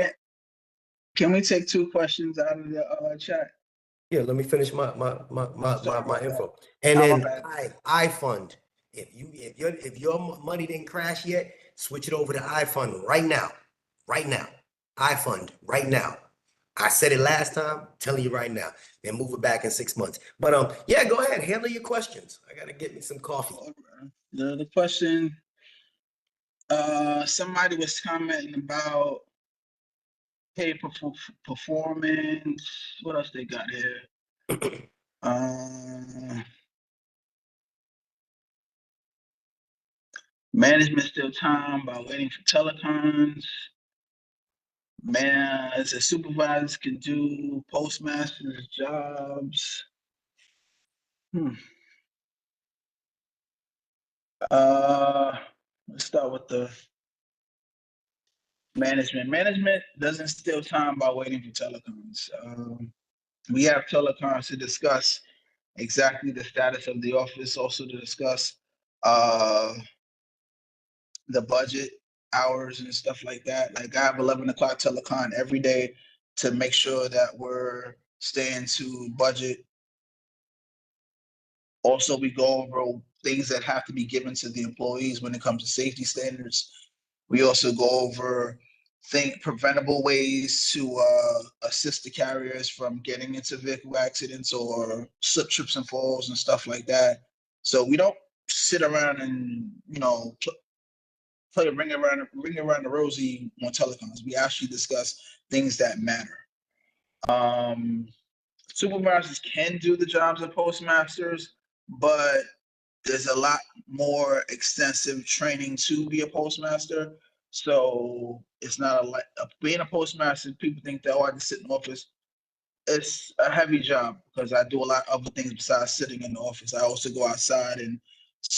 Can we take 2 questions out of the chat? Yeah, let me finish my info. And then iFund. If your money didn't crash yet, switch it over to iFund right now. Right now. iFund right now. I said it last time, I'm telling you right now. Then move it back in 6 months. But yeah, go ahead, handle your questions. I gotta get me some coffee. The question, somebody was commenting about pay performance. What else they got here? Management still time by waiting for telecons. Man, as a supervisor can do postmasters jobs. Let's start with the management. Management doesn't steal time by waiting for telecons. We have telecons to discuss exactly the status of the office, also to discuss the budget hours and stuff like that. Like I have 11 o'clock telecon every day to make sure that we're staying to budget. Also, we go over things that have to be given to the employees when it comes to safety standards. We also go over preventable ways to assist the carriers from getting into vehicle accidents or slip, trips, and falls and stuff like that. So we don't sit around and play ring around the rosy on telecoms. We actually discuss things that matter. Supervisors can do the jobs of postmasters, but there's a lot more extensive training to be a postmaster. So it's not being a postmaster. People think that, I just sit in the office. It's a heavy job because I do a lot of other things besides sitting in the office. I also go outside and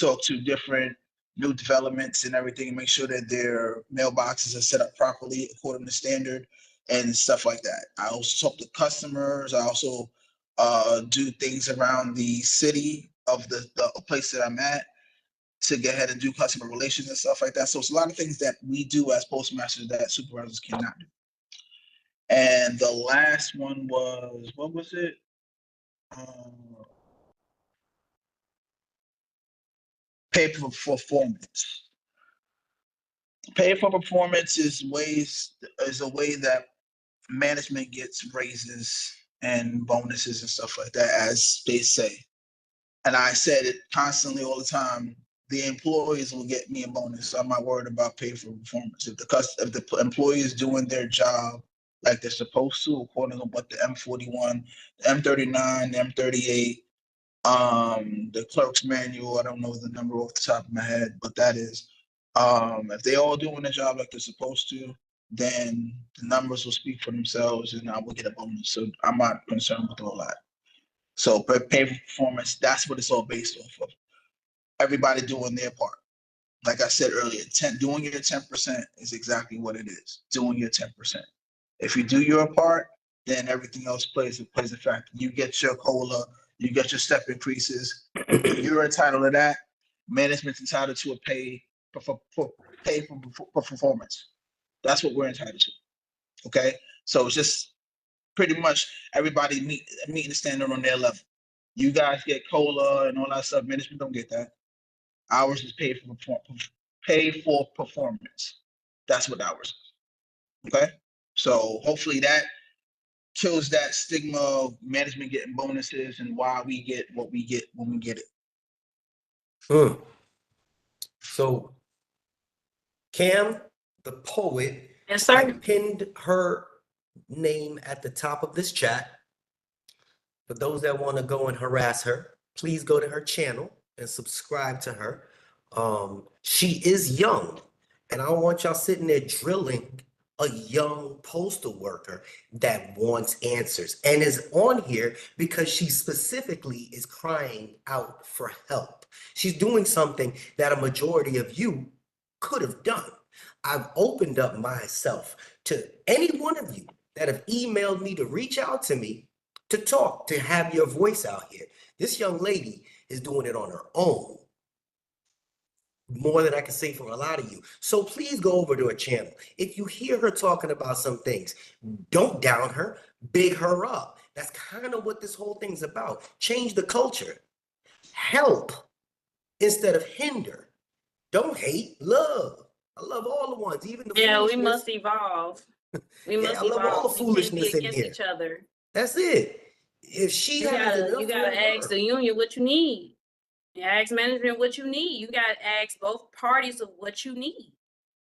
talk to different new developments and everything and make sure that their mailboxes are set up properly according to standard and stuff like that. I also talk to customers. I also do things around the city of the place that I'm at to get ahead and do customer relations and stuff like that. So it's a lot of things that we do as postmasters that supervisors cannot do. And the last one was, what was it? Pay for performance. Pay for performance is a way that management gets raises and bonuses and stuff like that, as they say. And I said it constantly all the time. The employees will get me a bonus. I'm not worried about pay for performance. If the employee is doing their job like they're supposed to, according to what the M41, the M39, the M38, the clerk's manual, I don't know the number off the top of my head, but that is, if they all doing their job like they're supposed to, then the numbers will speak for themselves and I will get a bonus. So I'm not concerned with all that. So pay for performance, that's what it's all based off of. Everybody doing their part. Like I said earlier, doing your 10% is exactly what it is. Doing your 10%. If you do your part, then everything else plays a factor. You get your COLA, you get your step increases. You're entitled to that. Management's entitled to a pay for performance. That's what we're entitled to. Okay, so it's just pretty much everybody meeting the standard on their level. You guys get COLA and all that stuff. Management don't get that. Ours is paid for performance. That's what ours is. Okay, so hopefully that kills that stigma of management getting bonuses and why we get what we get when we get it. So, Cam, the poet, Yes, sir. I pinned her name at the top of this chat. For those that want to go and harass her, please go to her channel and subscribe to her. She is young, and I don't want y'all sitting there drilling a young postal worker that wants answers and is on here because she specifically is crying out for help. She's doing something that a majority of you could have done. I've opened up myself to any one of you that have emailed me to reach out to me to talk, to have your voice out here. This young lady is doing it on her own. More than I can say for a lot of you. So please go over to her channel. If you hear her talking about some things, don't down her, big her up. That's kind of what this whole thing's about. Change the culture. Help instead of hinder. Don't hate, love. I love all the ones, even the we must evolve. We must I love all the evolve. We can't foolishness be in against here. each other. That's it. If she You has enough, gotta ask the union what you need. You ask management what you need. You gotta ask both parties of what you need.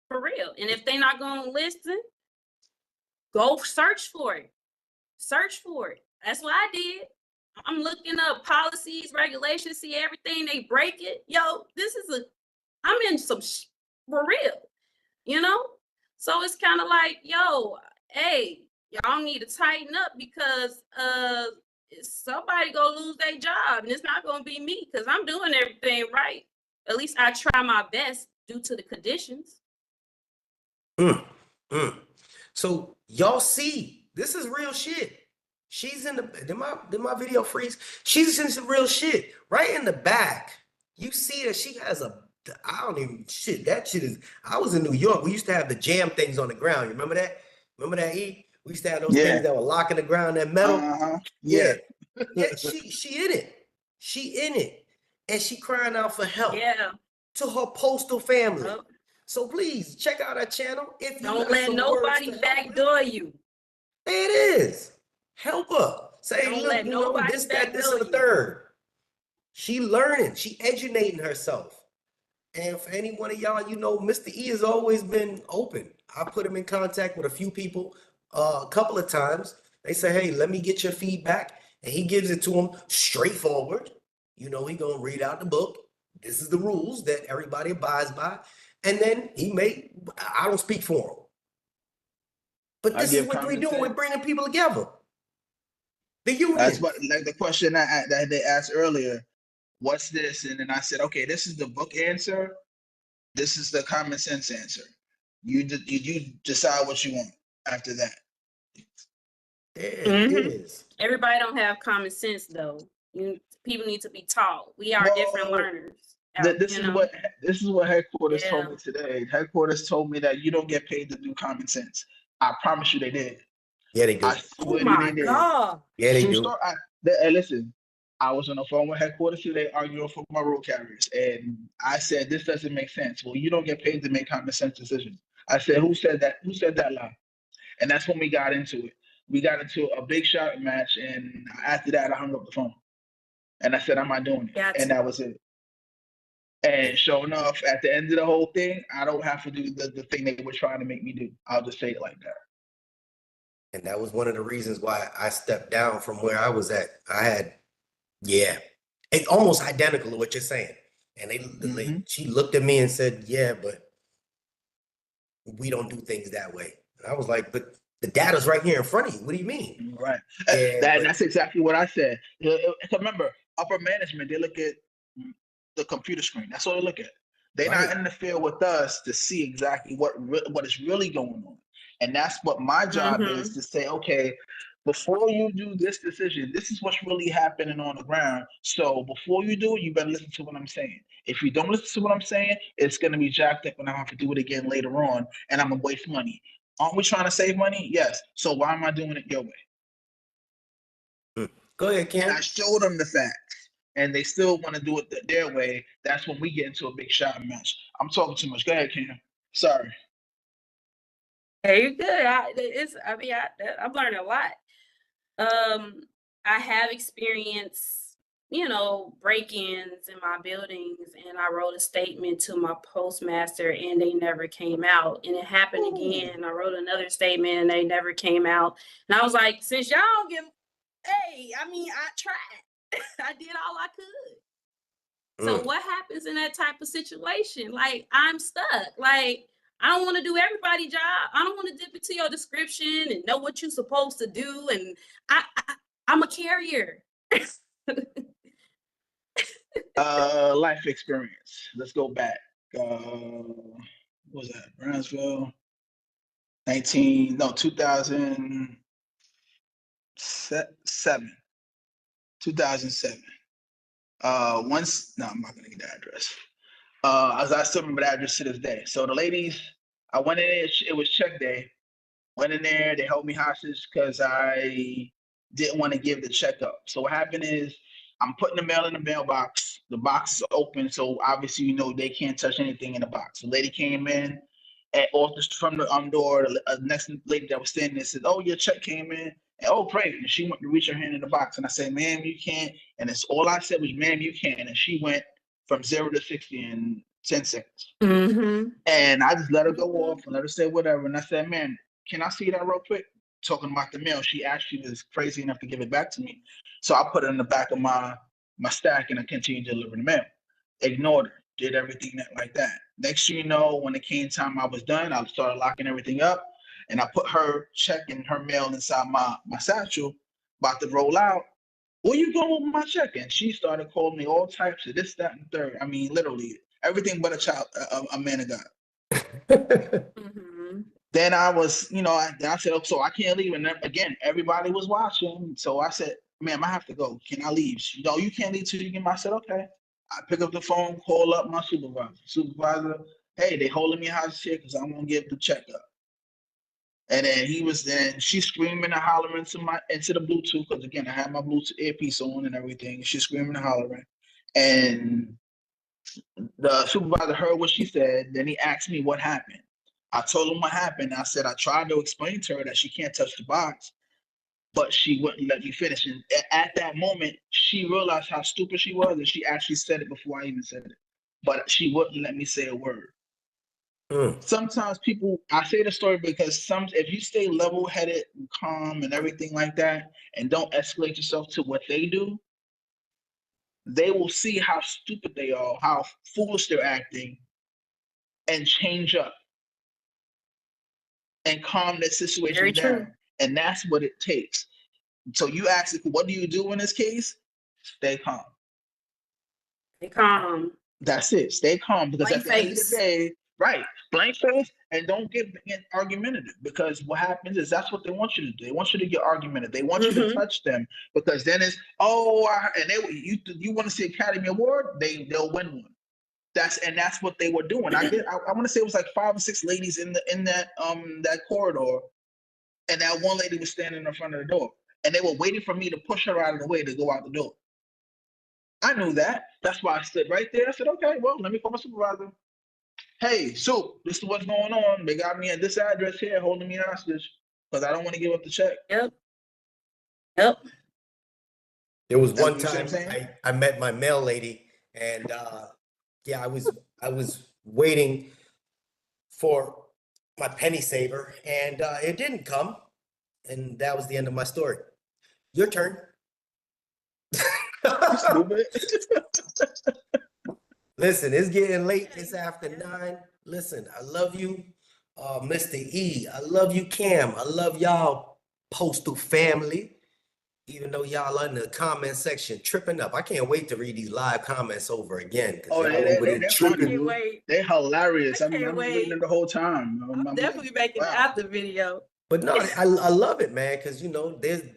For real. And if they're not gonna listen, go search for it. Search for it. That's what I did. I'm looking up policies, regulations, see everything, they break it. Yo, I'm in some for real, you know? So it's kind of like, yo, hey, y'all need to tighten up because somebody gonna lose their job and it's not gonna be me because I'm doing everything right. At least I try my best due to the conditions. So y'all see, this is real shit. She's in the, did my video freeze? She's in some real shit. Right in the back, you see that she has that shit is, I was in New York. We used to have the jam things on the ground. You remember that? Remember that, E? We used to have those things that were locking the ground, that metal. Yeah. She in it. She in it. And she crying out for help. Yeah. To her postal family. So please check out our channel. If don't let nobody backdoor you. There it is. Help her. Say, don't look, let nobody this, that, this, and the third. She learning. She educating herself. And for any one of y'all, Mr. E has always been open. I put him in contact with a few people a couple of times. They say, hey, let me get your feedback. And he gives it to them straightforward. He gonna read out the book. This is the rules that everybody abides by. And then I don't speak for him. But this is what we're doing. We're bringing people together. The union. That's what, like the question that they asked earlier, what's this? And then I said, okay, this is the book answer. This is the common sense answer. You decide what you want after that. There it is. Everybody don't have common sense though. People need to be taught. We are different learners. This is what headquarters told me today. Headquarters told me that you don't get paid to do common sense. I promise you they did. Yeah, they do. I swear they did. God. Yeah, they do. Listen, I was on the phone with headquarters today arguing for my road carriers. And I said, this doesn't make sense. Well, you don't get paid to make common sense decisions. I said, who said that? Who said that lie? And that's when we got into it. We got into a big shot match. And after that, I hung up the phone. And I said, I'm not doing it. Gotcha. And that was it. And sure enough, at the end of the whole thing, I don't have to do the thing they were trying to make me do. I'll just say it like that. And that was one of the reasons why I stepped down from where I was at. I had, yeah, it's almost identical to what you're saying. And she looked at me and said, yeah, but we don't do things that way. And I was like, but the data's right here in front of you. What do you mean? Right. Yeah, that's exactly what I said. Remember, upper management, they look at the computer screen. That's all they look at. They're not interfere with us to see exactly what is really going on. And that's what my job is, to say, okay, before you do this decision, this is what's really happening on the ground. So before you do it, you better listen to what I'm saying. If you don't listen to what I'm saying, it's going to be jacked up and I have to do it again later on, and I'm going to waste money. Aren't we trying to save money? Yes. So why am I doing it your way? Go ahead, Ken. And I showed them the facts, and they still want to do it their way. That's when we get into a big shot match. I'm talking too much. Go ahead, Ken. Sorry. Hey, you're good. I'm learning a lot. I have experienced, break-ins in my buildings, and I wrote a statement to my postmaster and they never came out. And it happened again. I wrote another statement and they never came out. And I was like, since y'all don't give, I tried. I did all I could. So what happens in that type of situation? Like, I'm stuck. Like, I don't want to do everybody's job. I don't want to dip into your description and know what you're supposed to do. And I'm a carrier. Life experience. Let's go back. What was that? Brownsville. 2007. 2007. I'm not gonna get the address. As I still remember the address to this day. So the ladies, I went in there, it was check day. Went in there, they held me hostage because I didn't want to give the check up. So what happened is, I'm putting the mail in the mailbox. The box is open, so obviously they can't touch anything in the box. The lady came in, and from the door, the next lady that was standing there said, "Oh, your check came in." And, "Oh, great." And she went to reach her hand in the box, and I said, "Ma'am, you can't." And it's all I said was, "Ma'am, you can." And she went from 0 to 60 in 10 seconds. And I just let her go off and let her say whatever. And I said, "Man, can I see that real quick?" Talking about the mail, she actually was crazy enough to give it back to me. So I put it in the back of my stack and I continued to deliver the mail. Ignored her, did everything like that. Next thing you know, when it came time I was done, I started locking everything up and I put her check and her mail inside my satchel, about to roll out. "Where you going with my check?" And she started calling me all types of this, that, and third. I mean, literally everything but a man of God. Then I was, I said, "Oh, so I can't leave." And then, again, everybody was watching. So I said, "Ma'am, I have to go. Can I leave?" "No, you can't leave till you get my." I said, "Okay." I pick up the phone, call up my supervisor. "Supervisor, hey, they holding me hostage here because I'm going to give the check up." And then she's screaming and hollering into the Bluetooth, because again, I had my Bluetooth earpiece on and everything. She's screaming and hollering. And the supervisor heard what she said. Then he asked me what happened. I told him what happened. I said I tried to explain to her that she can't touch the box, but she wouldn't let me finish. And at that moment, she realized how stupid she was, and she actually said it before I even said it. But she wouldn't let me say a word. Sometimes I say the story because if you stay level-headed and calm and everything like that, and don't escalate yourself to what they do, they will see how stupid they are, how foolish they're acting, and change up and calm that situation down. And that's what it takes. So you ask, what do you do in this case? Stay calm. Stay calm. That's it. Stay calm, because Blank at the end of the day, right, blank face, and don't get argumentative, because what happens is that's what they want you to do. They want you to get argumentative. They want you to touch them, because then it's, you want to see Academy Award, they'll win one. That's what they were doing. I want to say it was like 5 or 6 ladies in that corridor, and that one lady was standing in front of the door, and they were waiting for me to push her out of the way to go out the door. I knew that. That's why I stood right there. I said, okay, well, let me call my supervisor. Hey, Soup, this is what's going on. They got me at this address here, holding me hostage because I don't want to give up the check. Yep. Yep. There was That's one what I'm time saying. I met my mail lady, and yeah, I was waiting for my penny saver, and it didn't come, and that was the end of my story. Your turn. Stupid. Listen, it's getting late. It's after 9. Listen, I love you, Mr. E. I love you, Cam. I love y'all, Postal family. Even though y'all are in the comment section tripping up. I can't wait to read these live comments over again, because Oh, y'all over there they're tripping. funny. Can't wait. They're hilarious. I I'm can't reading wait. them the whole time. I'm I'm definitely like, making wow. out the video. But no, I love it, man, because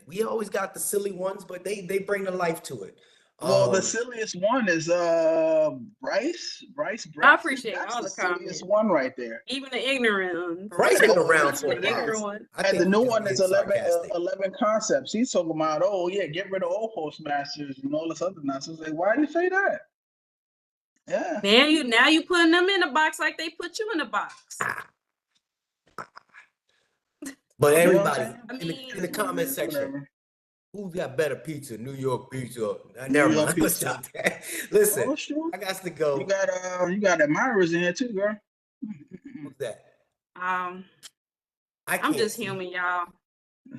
we always got the silly ones, but they bring the life to it. Well, the silliest one is Bryce I Braxton. appreciate That's all the the silliest comments. one right there. Even the ignorant ones. Bryce been Oh, around that's for what a it while. is. One. I And think the we new just one is being sarcastic. 11 concepts. He's talking about, oh yeah, get rid of all postmasters and all this other nonsense. Like, why do you say that? Yeah. Man, now you putting them in a box like they put you in a box. But You know what everybody I'm saying? in the comment section, Whatever. who's got better pizza? New York pizza. New Never York mind. pizza. Stop that. Listen, Oh, sure. I got to You go. got admirers in here too, girl. Who's that? I'm can't just see. human, y'all.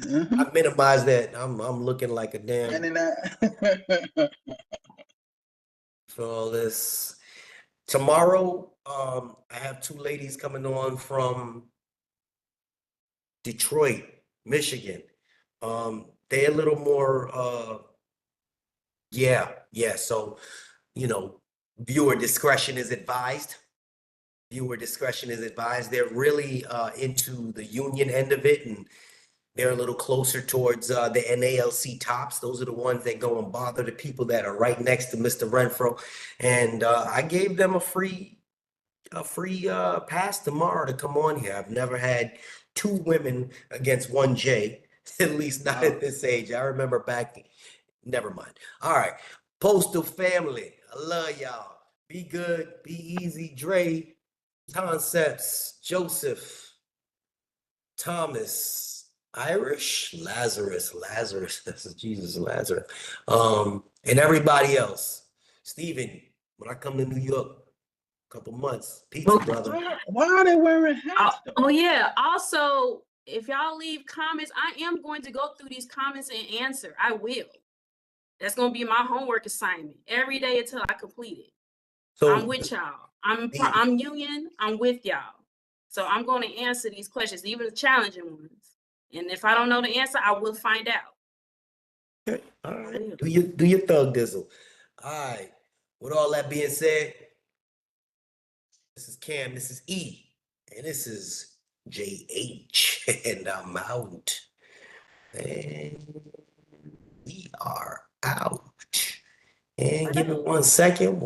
I minimized that. I'm looking like a damn And that. for all this. Tomorrow, I have 2 ladies coming on from Detroit, Michigan. They're a little more yeah. So, viewer discretion is advised. Viewer discretion is advised. They're really into the union end of it, and they're a little closer towards the NALC tops. Those are the ones that go and bother the people that are right next to Mr. Renfro. And I gave them a free pass tomorrow to come on here. I've never had 2 women against 1 J, at least not at this age. I remember back. Never mind. All right, Postal family, I love y'all. Be good, be easy. Dre, Concepts, Joseph, Thomas, Irish, Lazarus, that's Jesus, Lazarus, and everybody else. Steven, when I come to New York, a couple months, pizza, brother. Why are they wearing hats? Oh yeah. Also, if y'all leave comments, I am going to go through these comments and answer. I will. That's gonna be my homework assignment every day until I complete it. So I'm with y'all. I'm union. I'm with y'all. So I'm going to answer these questions, even the challenging ones. And if I don't know the answer, I will find out. okay, all right. Do your thug dizzle. All right. With all that being said, this is Cam, this is E, and this is JH, and I'm out. And we are out. And give me 1 second, and